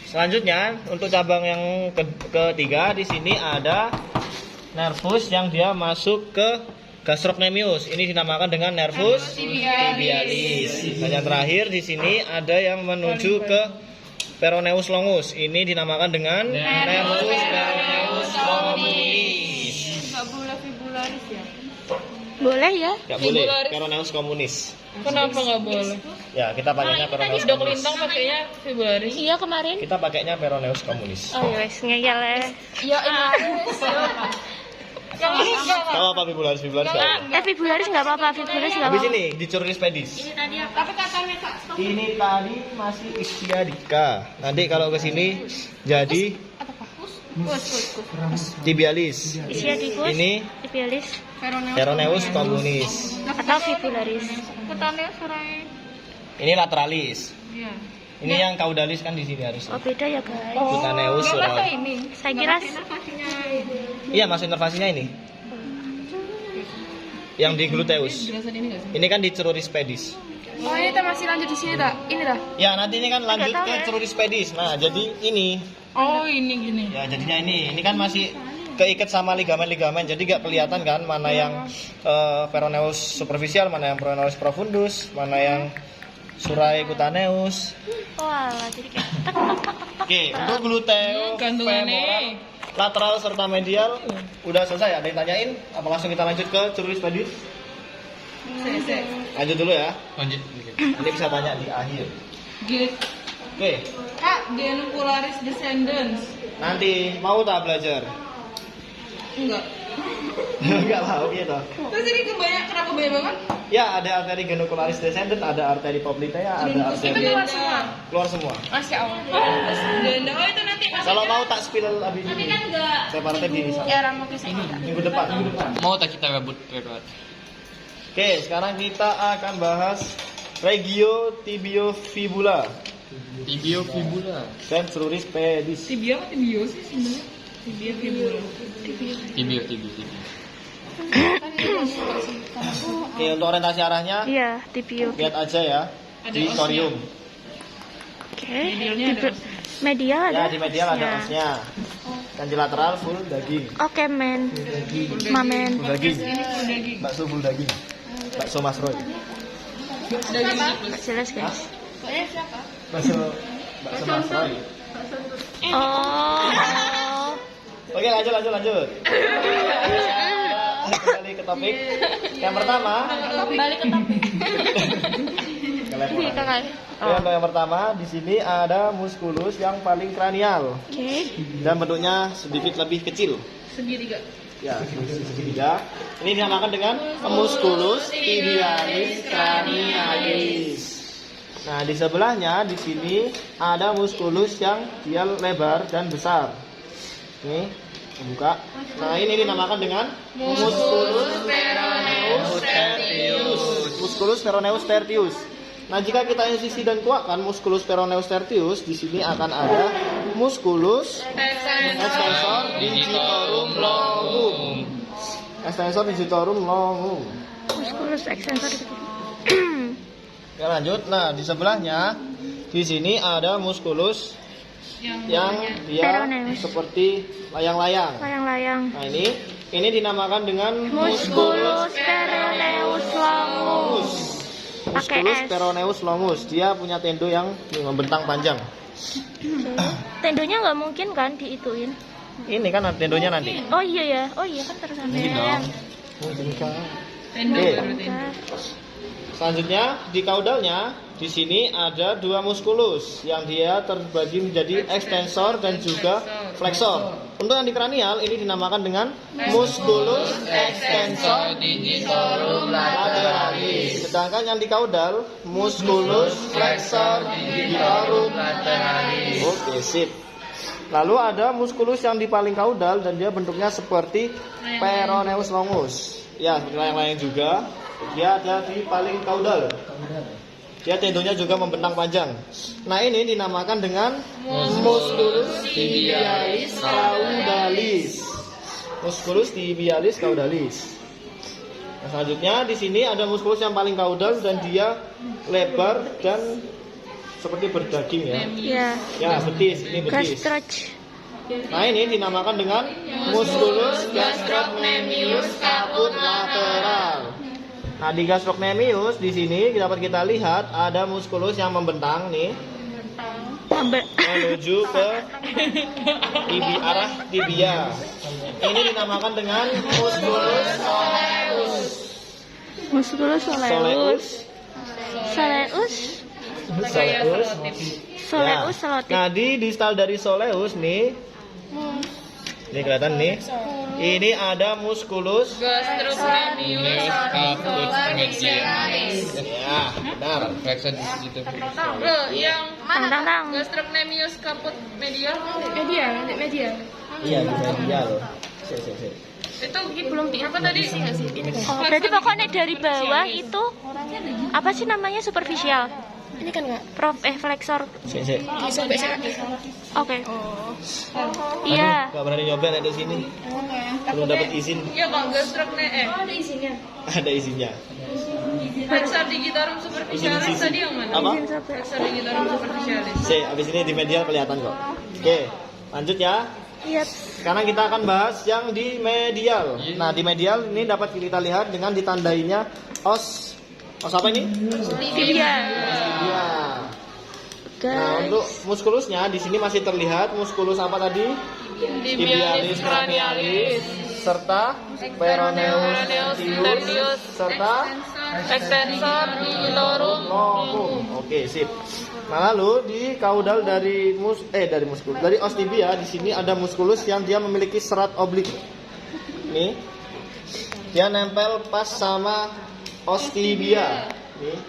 Speaker 1: Selanjutnya untuk cabang yang ketiga di sini ada nervus yang dia masuk ke gastrocnemius. Ini dinamakan dengan nervus tibialis. Dan yang terakhir di sini ada yang menuju ke peroneus longus. Ini dinamakan dengan nervus peroneus communis.
Speaker 2: Boleh ya?
Speaker 1: Nggak boleh,
Speaker 3: Fibularis.
Speaker 1: peroneus communis.
Speaker 3: Kenapa nggak boleh?
Speaker 1: Ya, kita pakainya peroneus
Speaker 3: Dok
Speaker 1: communis.
Speaker 3: Lintang pakainya fibularis.
Speaker 2: Iya kemarin.
Speaker 1: Kita pakainya peroneus communis.
Speaker 2: Oh iya wes ngeyel ya.
Speaker 5: Ya ini.
Speaker 1: Tahu apa fibularis nggak apa.
Speaker 2: Fibularis nggak apa-apa. Fibularis nggak
Speaker 1: Habis
Speaker 2: apa-apa.
Speaker 1: ini dicuris pedis.
Speaker 5: Tapi katanya Kak, stop.
Speaker 1: Ini tadi masih ischiadica. Nanti kalau ke sini jadi tibialis.
Speaker 2: Ischiadicus.
Speaker 1: Ini
Speaker 2: Tibialis.
Speaker 1: peroneus communis.
Speaker 2: Atau fibularis.
Speaker 5: Katanya surai.
Speaker 1: Ini lateralis.
Speaker 3: Iya.
Speaker 1: Ini yang caudalis kan di sini harusnya.
Speaker 2: Oh beda ya guys.
Speaker 1: Cutaneus surae.
Speaker 5: Ini.
Speaker 2: Saya kira
Speaker 1: Iya, masuk inervasinya ini. Yang di gluteus.
Speaker 3: Jelasan ini nggak sih?
Speaker 1: Ini kan di ceruris pedis.
Speaker 5: Oh ini kita masih lanjut di sini tak? Ini dah.
Speaker 1: Ya, nanti ini kan lanjut
Speaker 2: Nggak tahu
Speaker 1: ke
Speaker 2: ya.
Speaker 1: ceruris pedis. Nah, jadi ini.
Speaker 3: Oh ini gini.
Speaker 1: Ya, jadinya ini. Ini kan masih keikat sama ligamen-ligamen. Jadi gak kelihatan kan mana yang peroneus superficial, mana yang peroneus profundus, mana yang surae cutaneus.
Speaker 2: Walah jadi kayak tek.
Speaker 1: Oke, untuk gluteo,
Speaker 3: Gantungannya.
Speaker 1: femoral, lateral serta medial udah selesai. Ada yang tanyain? Apa langsung kita lanjut ke ceruris pedis? Lanjut dulu ya.
Speaker 4: Lanjut.
Speaker 1: Nanti bisa tanya di akhir.
Speaker 3: Gini.
Speaker 1: Oke,
Speaker 3: Genukularis descendens.
Speaker 1: nanti mau tak belajar?
Speaker 3: Enggak.
Speaker 1: Enggak mau gitu.
Speaker 3: Terus ini kenapa banyak banget?
Speaker 1: Ya, ada arteri genukularis descendens, ada arteri poplitea, ada arteri keluar semua.
Speaker 5: Masya Allah.
Speaker 3: Ganda. Oh itu nanti.
Speaker 1: Kalau mau tak spill abis ini.
Speaker 3: Kan enggak.
Speaker 1: Separatnya di sana.
Speaker 5: Ya ramu kisah.
Speaker 1: Minggu depan.
Speaker 4: Mau tak kita rebut?
Speaker 1: Oke, sekarang kita akan bahas regio tibio fibula
Speaker 4: Tibio fibula.
Speaker 1: dan ceruris pedis.
Speaker 3: Tibia apa tibio sih sebenarnya? Tibia fibula.
Speaker 4: Tibio.
Speaker 1: Oke, untuk orientasi arahnya
Speaker 2: Iya tibio.
Speaker 1: lihat aja ya di
Speaker 3: Ada osnya.
Speaker 1: corium.
Speaker 2: Oke.
Speaker 3: Medialnya ada.
Speaker 2: Medial
Speaker 1: Ya,
Speaker 2: ada
Speaker 1: di medial ada
Speaker 2: osnya.
Speaker 1: osnya. Dan di lateral full daging.
Speaker 2: Oke men, mamen.
Speaker 1: Full daging. Bakso full daging. Bakso Mas Roy.
Speaker 2: Jelas guys.
Speaker 1: Bakso Mas Roy.
Speaker 2: Oh.
Speaker 1: Oke, lanjut. Kembali ke topik. Yang pertama,
Speaker 5: Balik ke topik.
Speaker 2: Ini kakak.
Speaker 1: Untuk yang pertama, di sini ada muskulus yang paling kranial
Speaker 2: Oke.
Speaker 1: dan bentuknya sedikit lebih kecil.
Speaker 3: Segitiga.
Speaker 1: Ya, segitiga. Ini dinamakan dengan musculus tibialis cranialis. Nah, di sebelahnya di sini ada musculus yang dia lebar dan besar. Nih, buka. Nah, ini dinamakan dengan musculus peroneus tertius. Musculus peroneus tertius. Nah, jika kita insisi dan kuatkan musculus peroneus tertius, di sini akan ada musculus extensor digitorum longum. Extensor digitorum longum.
Speaker 2: Musculus extensor.
Speaker 1: Ya, lanjut. Nah, di sebelahnya di sini ada musculus yang dia
Speaker 2: Peroneus.
Speaker 1: seperti layang-layang.
Speaker 2: Layang-layang.
Speaker 1: Nah, ini dinamakan dengan
Speaker 2: Musculus peroneus longus. Pakai
Speaker 1: musculus
Speaker 2: S.
Speaker 1: peroneus longus. Dia punya tendo yang membentang panjang.
Speaker 2: Tendonya nggak mungkin kan diituin?
Speaker 1: Ini kan tendonya nanti.
Speaker 2: Oh iya ya, kan terus
Speaker 1: Mungkin dong. Mungkin kan. Oke. Selanjutnya di kaudalnya di sini ada dua muskulus yang dia terbagi menjadi extensor dan juga flexor. Untuk yang di kranial ini dinamakan dengan musculus extensor digitorum lateralis. Sedangkan yang di kaudal musculus flexor digitorum lateralis. Oke, sip. Lalu ada muskulus yang di paling kaudal dan dia bentuknya seperti peroneus longus. Ya, seperti layang-layang juga. Dia ada di paling kaudal. Dia tendonya juga membentang panjang. Nah, ini dinamakan dengan musculus tibialis caudalis. Musculus tibialis caudalis. Nah, selanjutnya di sini ada muskulus yang paling kaudal dan dia lebar dan seperti berdaging ya.
Speaker 2: Ya.
Speaker 1: Ya, betis, ini betis.
Speaker 2: Gastrach.
Speaker 1: Nah, ini dinamakan dengan musculus gastrocnemius caput lateral. Nah, di gastrocnemius di sini dapat kita lihat ada muskulus yang membentang nih menuju ke arah tibia. Ini dinamakan dengan musculus soleus.
Speaker 2: Musculus soleus. Soleus. Soleus selotip.
Speaker 1: Nah, di distal dari soleus nih. Ini kelihatan nih. Ini ada musculus
Speaker 3: Gastrocnemius
Speaker 4: Caput medialis.
Speaker 1: ya, benar.
Speaker 4: Flexor di situ.
Speaker 3: Loh, yang mana?
Speaker 2: Tang.
Speaker 3: Gastrocnemius caput medial?
Speaker 5: Media.
Speaker 1: Iya, di medial. Sip.
Speaker 3: Itu belum apa tadi?
Speaker 2: Oh, berarti pokoknya dari bawah itu apa sih namanya superficial?
Speaker 5: Ini kan enggak
Speaker 2: Flexor.
Speaker 1: Sip.
Speaker 5: sampai sini.
Speaker 2: Oke. Iya.
Speaker 1: Gak berani nyobain ada sini. Belum dapat izin.
Speaker 3: Iya bang, gastrocnemius.
Speaker 5: Ada isinya.
Speaker 1: Ada izinnya.
Speaker 3: Flexor digitorum superficialis tadi yang mana?
Speaker 1: Apa?
Speaker 3: Flexor digitorum superficialis.
Speaker 1: Abis ini di medial kelihatan kok. Oke, lanjut ya.
Speaker 2: Iya.
Speaker 1: Sekarang kita akan bahas yang di medial. Nah, di medial ini dapat kita lihat dengan ditandainya os apa ini?
Speaker 2: Tibia.
Speaker 1: Tibia. Nah, untuk muskulusnya di sini masih terlihat muskulus apa tadi? Tibialis cranialis serta peroneus tertius serta
Speaker 3: Extensor digitorum
Speaker 1: longum. Oke, sip. Nah, lalu di kaudal dari os tibia di sini ada muskulus yang dia memiliki serat oblik. Nih. Dia nempel pas sama os tibia. Nih.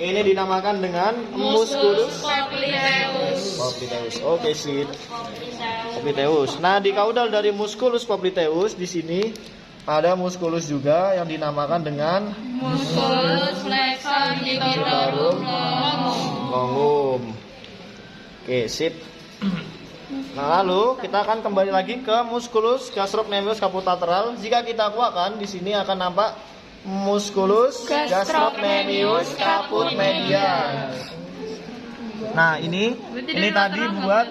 Speaker 1: Ini dinamakan dengan musculus popliteus. Oke, sip. Popliteus. Nah, di kaudal dari musculus popliteus di sini ada muskulus juga yang dinamakan dengan
Speaker 3: musculus flexor digitorum
Speaker 1: longum. Oke, sip. Nah, lalu kita akan kembali lagi ke musculus gastrocnemius caput lateral. Jika kita kuatkan di sini akan nampak musculus gastrocnemius caput medial. Nah, ini tadi buat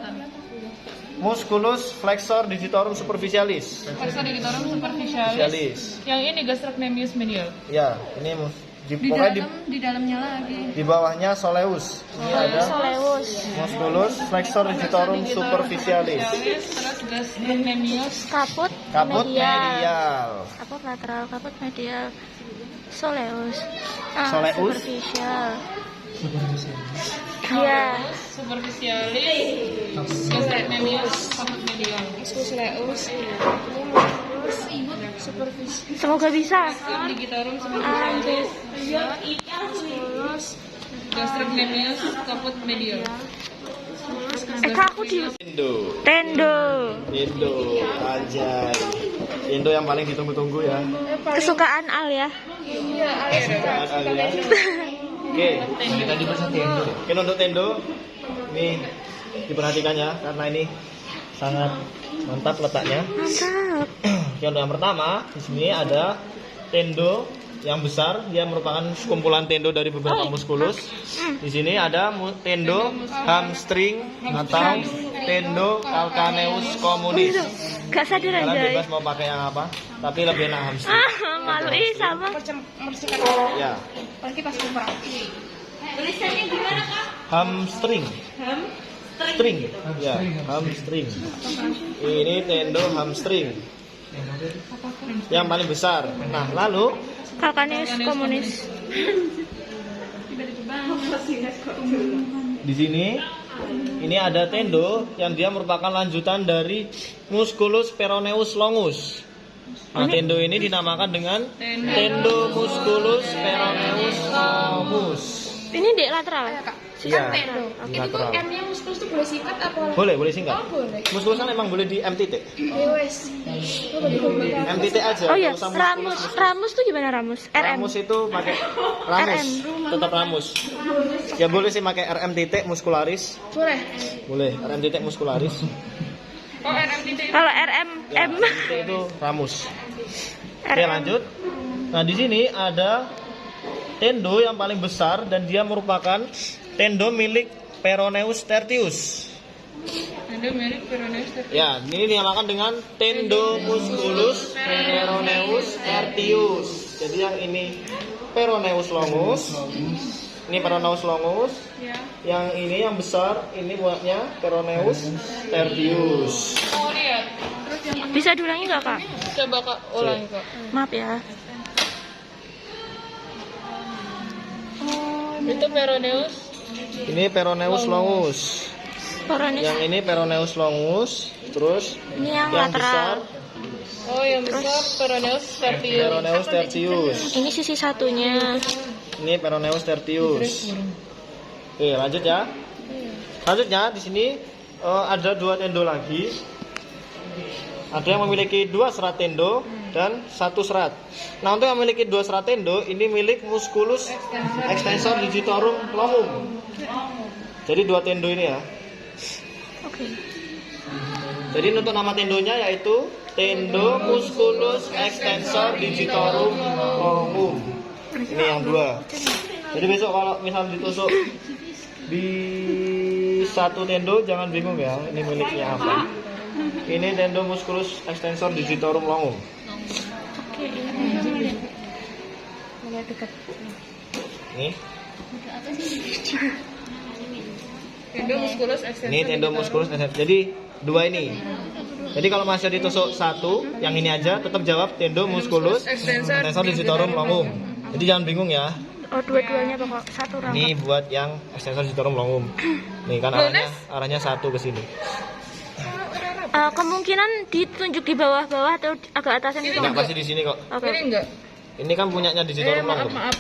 Speaker 1: musculus flexor digitorum superficialis.
Speaker 3: Flexor digitorum superficialis. Yang ini gastrocnemius medial.
Speaker 1: Ya, ini pokoknya
Speaker 5: Di dalamnya lagi.
Speaker 1: di bawahnya soleus. Ini ada
Speaker 2: Soleus.
Speaker 1: musculus flexor digitorum superficialis.
Speaker 3: Terus gastrocnemius.
Speaker 2: Kaput
Speaker 1: Medial.
Speaker 2: Kaput lateral, kaput medial. Soleus.
Speaker 1: Soleus?
Speaker 2: Superficial. Iya.
Speaker 3: Superficialis. Gastrocnemius. Kaput medial.
Speaker 5: Soleus. Supervisi.
Speaker 2: Semoga bisa.
Speaker 3: Digitorum
Speaker 2: Anjir.
Speaker 3: superficialis. Gastrocnemius. Kaput medial.
Speaker 2: Kak, aku di tendo.
Speaker 1: Tendo, anjay. Tendo yang paling ditunggu-tunggu ya.
Speaker 2: Kesukaan Al ya.
Speaker 1: Kesukaan Ali ya. Oke,
Speaker 4: Tadi bahasa tendo.
Speaker 1: Oke, untuk tendo ini diperhatikan ya karena ini sangat mantap letaknya.
Speaker 2: Mantap.
Speaker 1: Yang pertama di sini ada tendo yang besar, dia merupakan kumpulan tendo dari beberapa muskulus. Di sini ada tendo hamstring atau tendo calcaneus communis.
Speaker 2: Gak sadar
Speaker 1: Kalian
Speaker 2: aja.
Speaker 1: bebas mau pakai yang apa, tapi lebih enak hamstring.
Speaker 2: Malu sama.
Speaker 1: Ya,
Speaker 5: Pasti pas umrah.
Speaker 1: hamstring. String, ya, hamstring. Ini tendo hamstring yang paling besar. Nah, lalu
Speaker 2: Calcaneus communis.
Speaker 1: di sini ini ada tendo yang dia merupakan lanjutan dari musculus peroneus longus. Nah, tendo ini dinamakan dengan tendo musculus peroneus longus.
Speaker 2: Ini di lateral.
Speaker 1: Iya,
Speaker 5: Itu
Speaker 1: lateral.
Speaker 5: M-nya muskulus tuh boleh sikat apa?
Speaker 1: Boleh singkat.
Speaker 5: Oh, boleh.
Speaker 1: Muskulus kan emang boleh di M titik.
Speaker 5: Wes.
Speaker 1: M titik aja.
Speaker 2: Oh iya,
Speaker 1: Nggak usah musculus.
Speaker 2: Ramus tuh gimana Ramus? RM.
Speaker 1: Ramus itu pakai ramus, tetap ramus. Ya boleh sih pakai RM titik muskularis.
Speaker 5: Boleh.
Speaker 1: Boleh, RM titik muskularis.
Speaker 3: Oh, RM titik.
Speaker 2: Kalau RM
Speaker 1: Ya,
Speaker 2: M.
Speaker 1: RM titik itu ramus. Oke, lanjut. Nah, di sini ada tendo yang paling besar dan dia merupakan tendo milik peroneus tertius.
Speaker 3: Tendo milik peroneus tertius.
Speaker 1: Ya, ini dinamakan dengan tendo musculus peroneus tertius. Jadi yang ini peroneus longus. Ini peroneus longus.
Speaker 3: Ya.
Speaker 1: Yang ini yang besar, ini buatnya peroneus tertius.
Speaker 3: Oh, lihat.
Speaker 2: Bisa diulangi nggak Kak?
Speaker 3: Coba Kak ulangi Kak.
Speaker 2: Maaf ya.
Speaker 3: Itu peroneus.
Speaker 1: Ini peroneus longus.
Speaker 2: Peroneus.
Speaker 1: Yang ini peroneus longus. Terus
Speaker 2: Ini yang
Speaker 1: yang
Speaker 2: lateral.
Speaker 1: besar
Speaker 3: Oh, yang besar peroneus tertius.
Speaker 1: peroneus tertius.
Speaker 2: Ini sisi satunya.
Speaker 1: Ini peroneus tertius. Oke, lanjut ya. Selanjutnya di sini ada dua tendo lagi. Ada yang memiliki 2 serat tendo dan 1 serat. Nah, untuk yang memiliki 2 serat tendo ini milik musculus extensor digitorum longum. Jadi 2 tendo ini ya.
Speaker 2: Oke.
Speaker 1: Jadi untuk nama tendonya yaitu tendo musculus extensor digitorum longum. Ini yang 2. Jadi besok kalau misal ditusuk di satu tendo jangan bingung ya, ini miliknya apa. Ini tendo musculus extensor digitorum longum.
Speaker 2: Oke.
Speaker 1: Ini
Speaker 3: Tendo musculus extensor.
Speaker 1: Ini tendo musculus extensor. Jadi 2 ini. Jadi kalau masih ditusuk satu, yang ini aja tetap jawab tendo musculus extensor digitorum longum. Jadi jangan bingung ya.
Speaker 2: Oh, dua-duanya pokok satu rangkap.
Speaker 1: Ini buat yang extensor digitorum longum. Nih kan arahnya satu ke sini.
Speaker 2: Kemungkinan ditunjuk di bawah-bawah atau agak atasan gitu.
Speaker 1: Enggak, pasti di sini kok.
Speaker 2: Oke.
Speaker 3: Ini enggak.
Speaker 1: Ini kan punyanya digitorum longum.
Speaker 3: Maaf.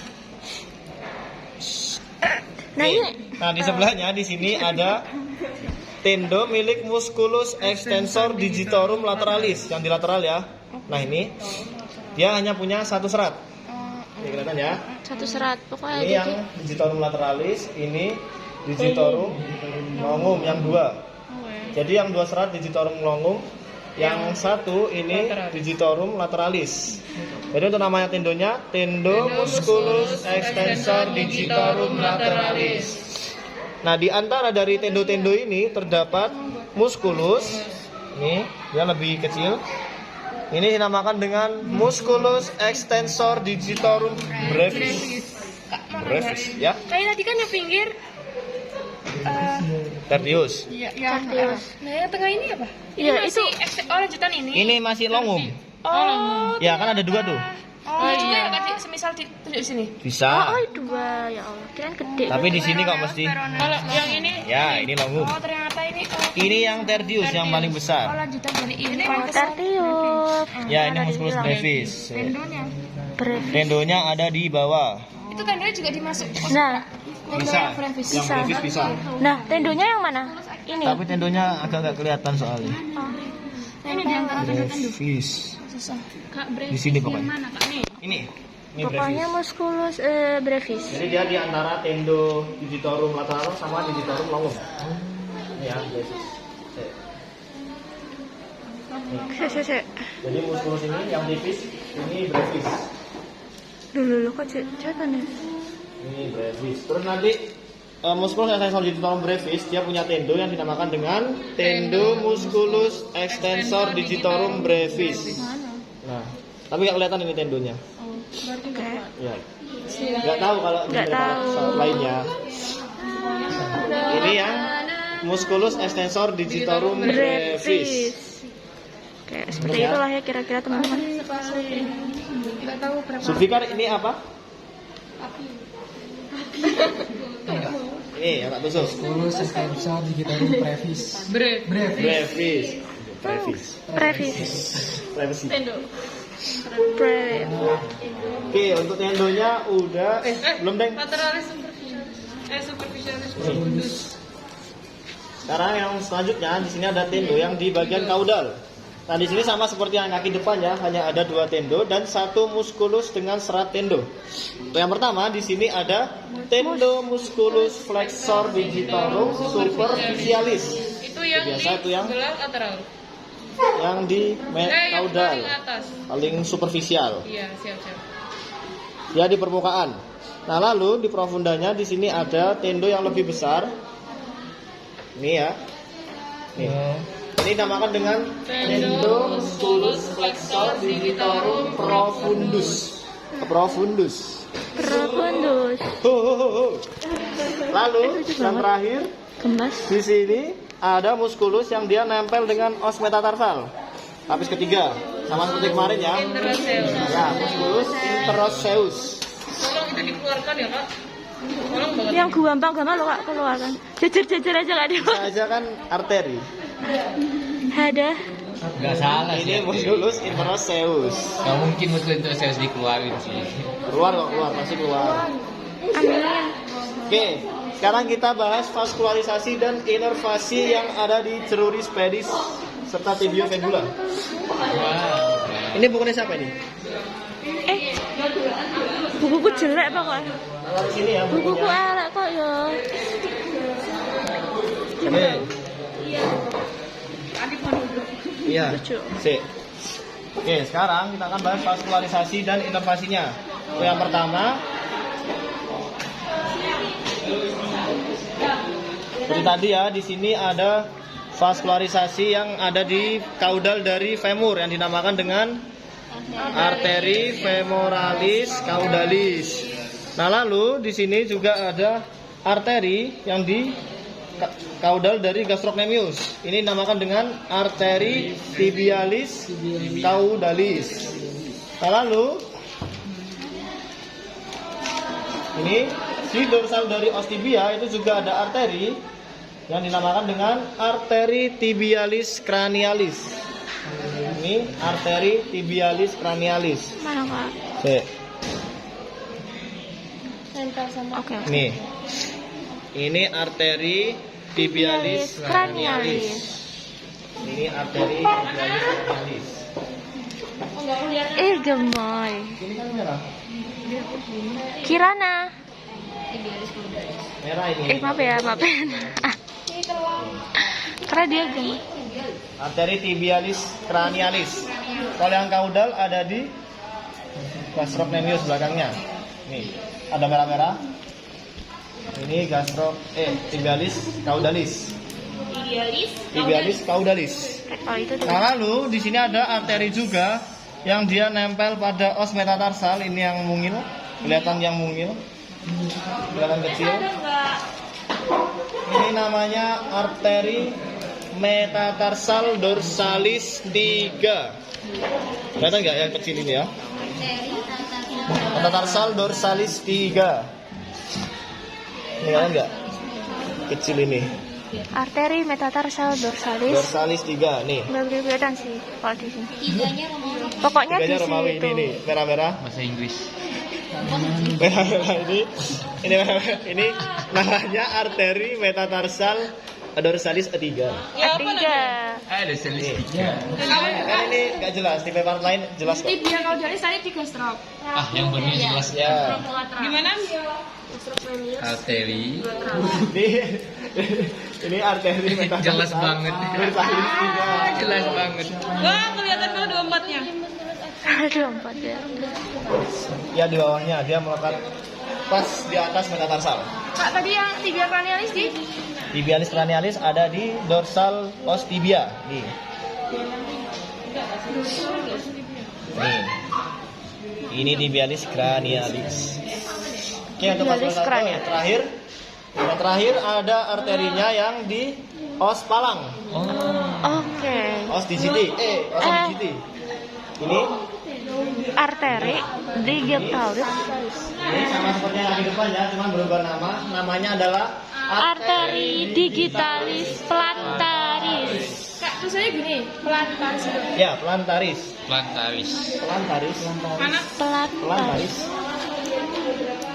Speaker 2: Nah,
Speaker 1: Nih,
Speaker 2: ini
Speaker 1: nah di sebelahnya di sini ada tendo milik musculus extensor digitorum lateralis yang di lateral ya. Nah ini dia hanya punya 1 serat. Ini kelihatan ya.
Speaker 2: satu serat pokoknya
Speaker 1: Ini yang digitorum lateralis, ini digitorum longum yang 2. Jadi yang 2 serat digitorum longum, yang 1 ini digitorum lateralis. Jadi untuk namanya tendonya tendo musculus extensor digitorum lateralis. Nah, di antara dari tendo-tendo ini terdapat musculus. Nih, dia lebih kecil. Ini dinamakan dengan musculus extensor digitorum brevis. Brevis, ya.
Speaker 5: Kayak tadi kan yang pinggir.
Speaker 1: Tertius.
Speaker 5: Nah, yang tengah ini apa?
Speaker 2: Iya,
Speaker 5: Masih lanjutan ini.
Speaker 1: Ini masih longum.
Speaker 5: Oh,
Speaker 1: Ya, kan ada dua tuh.
Speaker 5: iya. Kan semisal ditunjuk di sini.
Speaker 1: Bisa.
Speaker 2: Oh, dua ya Allah, kirain gede.
Speaker 1: Tapi di sini kok mesti.
Speaker 5: Kalau yang ini,
Speaker 1: Ya, ini longum.
Speaker 5: oh ternyata ini.
Speaker 1: Ini yang tertius yang paling besar.
Speaker 5: Lanjutan dari ini.
Speaker 2: Tertius.
Speaker 1: Ya, ini musculus brevis.
Speaker 5: Tendonya.
Speaker 2: Brevis.
Speaker 1: Tendonya ada di bawah.
Speaker 5: Itu tendonya juga dimasuk.
Speaker 2: Nah,
Speaker 1: Bisa. Yang brevis bisa.
Speaker 2: nah tendonya yang mana? Ini.
Speaker 1: Tapi tendonya agak nggak kelihatan soalnya.
Speaker 5: Ini di antara
Speaker 1: Brevis. Di sini pokoknya. Ini
Speaker 2: Pokoknya
Speaker 1: brevis.
Speaker 2: musculus brevis.
Speaker 1: Jadi dia di antara tendo digitorum lateral sama digitorum longum. Ini ya, brevis.
Speaker 2: Se.
Speaker 1: Jadi muskulus ini yang tipis, ini brevis.
Speaker 2: Dulu kok cetan ya?
Speaker 1: Ini brevis. Terus nanti musculus extensor digitorum brevis dia punya tendo yang dinamakan dengan tendo musculus extensor digitorum brevis. Nah, tapi nggak kelihatan ini tendonya. Ya. Nggak tahu kalau
Speaker 2: Nggak
Speaker 1: ada
Speaker 2: tahu.
Speaker 1: lainnya. Ini yang musculus extensor digitorum brevis.
Speaker 2: Brevis. Kayak seperti
Speaker 1: Ya.
Speaker 2: itulah ya kira-kira teman-teman.
Speaker 1: Sulfikar ini apa? Ini yang tak tusuk.
Speaker 6: Musculus extensor digitorum brevis.
Speaker 1: Brevis. Brevis.
Speaker 2: Brevis.
Speaker 1: Brevis.
Speaker 2: Brevis.
Speaker 1: Oke, untuk tendonya udah belum deng.
Speaker 5: Lateralis superficialis.
Speaker 1: Sekarang yang selanjutnya di sini ada tendo yang di bagian kaudal. Nah, di sini sama seperti yang kaki depan ya, hanya ada 2 tendo dan 1 musculus dengan serat tendo. Untuk yang pertama di sini ada tendo musculus flexor digitorum superficialis.
Speaker 5: Itu yang
Speaker 1: Biasa
Speaker 5: di
Speaker 1: itu yang
Speaker 5: sebelah lateral.
Speaker 1: yang di
Speaker 5: Yang
Speaker 1: kaudal,
Speaker 5: paling atas.
Speaker 1: paling superficial.
Speaker 5: Iya, siap.
Speaker 1: Ya, di permukaan. Nah, lalu di profundanya di sini ada tendo yang lebih besar. Ini ya. Nih. Ini dinamakan dengan tendo musculus flexor digitorum profundus. Profundus.
Speaker 2: Profundus.
Speaker 1: Lalu yang terakhir
Speaker 2: Gemas.
Speaker 1: di sini ada musculus yang dia nempel dengan os metatarsal. Lapis ketiga, sama seperti kemarin ya.
Speaker 5: Interoseus.
Speaker 1: Ya, musculus interosseus.
Speaker 5: Tolong itu dikeluarkan ya, Kak. Tolong banget.
Speaker 2: Yang gampang lo Kak keluarkan. Jejer-jejer aja Kak dia.
Speaker 1: Bisa aja kan arteri.
Speaker 2: Ada.
Speaker 4: Nggak salah sih.
Speaker 1: Ini musculus interosseus.
Speaker 4: Nggak mungkin musculus saya dikeluarin sih.
Speaker 1: Keluar kok, keluar, pasti keluar.
Speaker 2: Amin.
Speaker 1: Oke, sekarang kita bahas vaskularisasi dan inervasi yang ada di ceruris pedis serta tibiofibula. Ini bukunya siapa ini?
Speaker 2: Bukuku jelek pokoknya.
Speaker 1: Taruh di sini ya
Speaker 2: Bukuku
Speaker 1: bukunya.
Speaker 2: elek kok ya.
Speaker 1: Oke. Iya. Sip. Oke, sekarang kita akan bahas vaskularisasi dan inervasinya. Untuk yang pertama, seperti tadi ya, di sini ada vaskularisasi yang ada di kaudal dari femur yang dinamakan dengan arteri femoralis caudalis. Nah, lalu di sini juga ada arteri yang di kaudal dari gastrocnemius. Ini dinamakan dengan arteri tibialis caudalis. Nah, lalu ini di dorsal dari os tibia itu juga ada arteri yang dinamakan dengan arteri tibialis cranialis. Ini arteri tibialis cranialis.
Speaker 2: Mana Kak?
Speaker 1: Oke.
Speaker 2: Oke.
Speaker 1: Nih. Ini arteri tibialis cranialis. Ini arteri tibialis cranialis.
Speaker 2: Gemoy.
Speaker 1: Ini kan merah.
Speaker 2: Kirana.
Speaker 1: Merah ini.
Speaker 2: Maaf ya. Karena dia gemoy.
Speaker 1: Arteri tibialis cranialis. Kalau yang kaudal ada di gastrocnemius belakangnya. Nih, ada merah-merah. Ini tibialis caudalis. Tibialis caudalis.
Speaker 2: Oh itu tuh.
Speaker 1: Nah, lalu di sini ada arteri juga yang dia nempel pada os metatarsal. Ini yang mungil, kelihatan yang mungil, kelihatan kecil. Ini namanya arteri metatarsal dorsalis 3. Kelihatan nggak yang kecil ini ya? Metatarsal dorsalis 3. Ini kelihatan nggak? Kecil ini.
Speaker 2: Arteri metatarsal dorsalis.
Speaker 1: Dorsalis 3 nih.
Speaker 2: Nggak kelihatan sih kalau di sini. Pokoknya di
Speaker 1: Tiganya Romawi
Speaker 2: situ.
Speaker 1: ini nih, merah-merah.
Speaker 4: Bahasa Inggris.
Speaker 1: Merah-merah ini merah-merah. Ini namanya arteri metatarsal dorsalis 3.
Speaker 2: Tiga.
Speaker 4: Ada selis.
Speaker 1: Kan ini nggak jelas, di paper lain jelas kok.
Speaker 5: Tibia caudalis tadi 3 strap.
Speaker 4: Ah, yang benar jelas
Speaker 1: Ya.
Speaker 5: Gimana?
Speaker 4: arteri.
Speaker 1: Ini arteri metatarsal
Speaker 4: Jelas banget.
Speaker 1: dorsalis 3.
Speaker 4: Jelas banget.
Speaker 5: Wah, kelihatan kalau 24-nya.
Speaker 2: Ada 4 ya.
Speaker 1: Ya di bawahnya dia melekat pas di atas metatarsal.
Speaker 5: Kak, tadi yang tibia cranialis di
Speaker 1: Tibialis cranialis ada di dorsal os tibia. Nih. Nih. Ini tibialis cranialis. Oke, untuk
Speaker 2: Tibialis
Speaker 1: pasal 1
Speaker 2: cranialis.
Speaker 1: yang terakhir. Yang terakhir ada arterinya yang di os palang.
Speaker 2: Oke.
Speaker 1: Os digiti. Os digiti. Ini
Speaker 2: Arteri digitalis.
Speaker 1: ini sama seperti yang di depan ya, cuma berubah nama. Namanya adalah
Speaker 2: Arteri digitalis plantaris.
Speaker 5: Kak, tulisannya gini, plantaris itu.
Speaker 1: ya plantaris.
Speaker 4: Plantaris.
Speaker 1: Plantaris.
Speaker 5: Mana?
Speaker 1: Plantaris.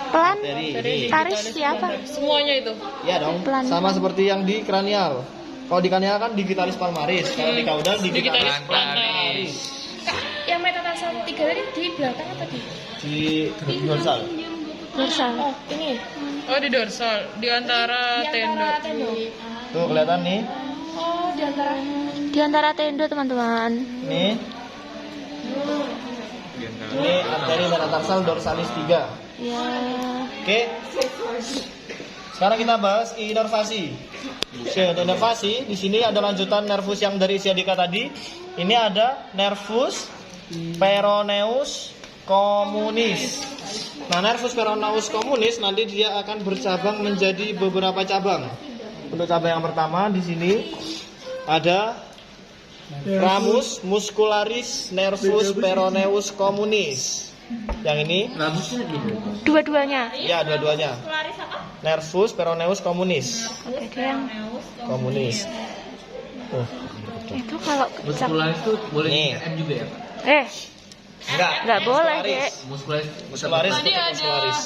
Speaker 1: Arteri. Ini.
Speaker 2: Plantaris siapa?
Speaker 5: Semuanya itu.
Speaker 1: Ya dong,
Speaker 2: Pelan.
Speaker 1: sama seperti yang di kranial. Kalau di kranial kan digitalis palmaris, kalau di kaudal digitalis plantaris.
Speaker 5: Kak, yang metatarsal 3 tadi di belakang apa di?
Speaker 1: Di dorsal.
Speaker 2: Dorsal.
Speaker 5: Oh, ini.
Speaker 3: Oh di dorsal, di antara
Speaker 5: Di
Speaker 3: tendo.
Speaker 5: antara tendo.
Speaker 1: Tuh kelihatan nih.
Speaker 5: Oh, di antara.
Speaker 2: Di antara tendo teman-teman.
Speaker 1: Nih. Ini arteri metatarsal dorsalis 3.
Speaker 2: Ya.
Speaker 1: Oke. Sekarang kita bahas inervasi. Oke, untuk inervasi di sini ada lanjutan nervus yang dari siadika tadi. Ini ada nervus peroneus communis. Nah, nervus peroneus communis nanti dia akan bercabang menjadi beberapa cabang. Untuk cabang yang pertama di sini ada ramus muscularis nervus peroneus communis. Yang ini
Speaker 2: Dua-duanya.
Speaker 1: ya dua-duanya. Nervus peroneus communis.
Speaker 2: Oke, dia yang
Speaker 1: Komunis.
Speaker 2: itu kalau
Speaker 4: Muskularis itu boleh
Speaker 1: Nih.
Speaker 4: M juga ya, Pak?
Speaker 2: nggak boleh, Dek.
Speaker 4: Muskularis.
Speaker 1: Muskularis
Speaker 3: Tadi
Speaker 1: tetap
Speaker 3: ada
Speaker 1: muskularis.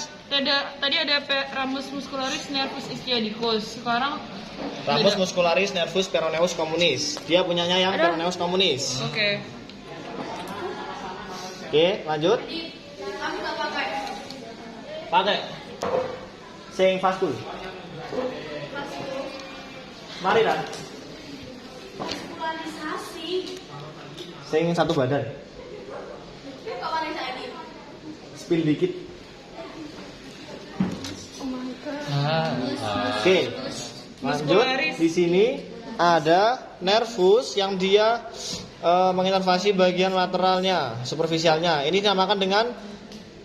Speaker 3: tadi ada ramus muscularis nervus ischiadicus. Sekarang
Speaker 1: Ramus muscularis nervus peroneus communis. Dia punyanya yang peroneus communis.
Speaker 3: oke.
Speaker 1: Oke, lanjut. Pakai. Sing faskul. Mari lah. Sing satu badan. Spill dikit. Oke. Lanjut. Di sini ada nervus yang dia menginnervasi bagian lateralnya, superficialnya. Ini dinamakan dengan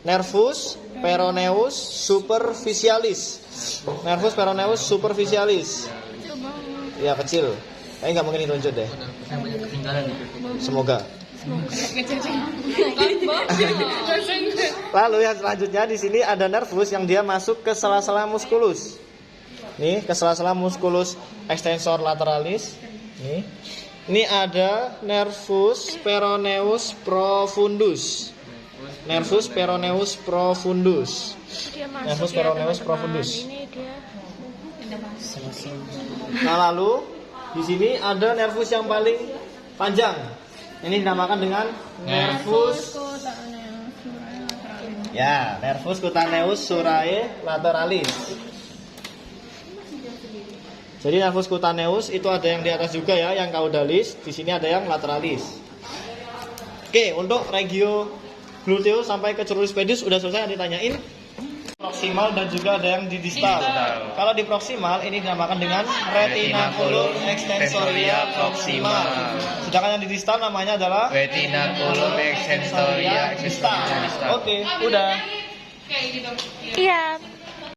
Speaker 1: nervus peroneus superficialis. Nervus peroneus superficialis. Ya kecil. Kayaknya nggak mungkin ditunjuk deh. Semoga. Lalu yang selanjutnya di sini ada nervus yang dia masuk ke sela-sela muskulus. Nih, ke sela-sela muskulus extensor lateralis. Nih. Ini ada nervus peroneus profundus. Nervus peroneus profundus.
Speaker 2: Dia masuk
Speaker 1: Nervus
Speaker 2: ya,
Speaker 1: peroneus
Speaker 2: teman-teman.
Speaker 1: profundus.
Speaker 2: Ini dia.
Speaker 1: Nah, lalu di sini ada nervus yang paling panjang. Ini dinamakan dengan nervus nervus cutaneus surae lateralis. Jadi nervus cutaneus itu ada yang di atas juga ya, yang caudalis. Di sini ada yang lateralis. Oke, untuk regio gluteus sampai ke cerulis pedis udah selesai yang ditanyain. proksimal dan juga ada yang di distal. Kalau di proksimal ini dinamakan dengan retinaculum extensoria proximal. Sedangkan yang di distal namanya adalah
Speaker 4: Retinaculum extensoria
Speaker 1: distal. Oke, udah.
Speaker 2: Iya.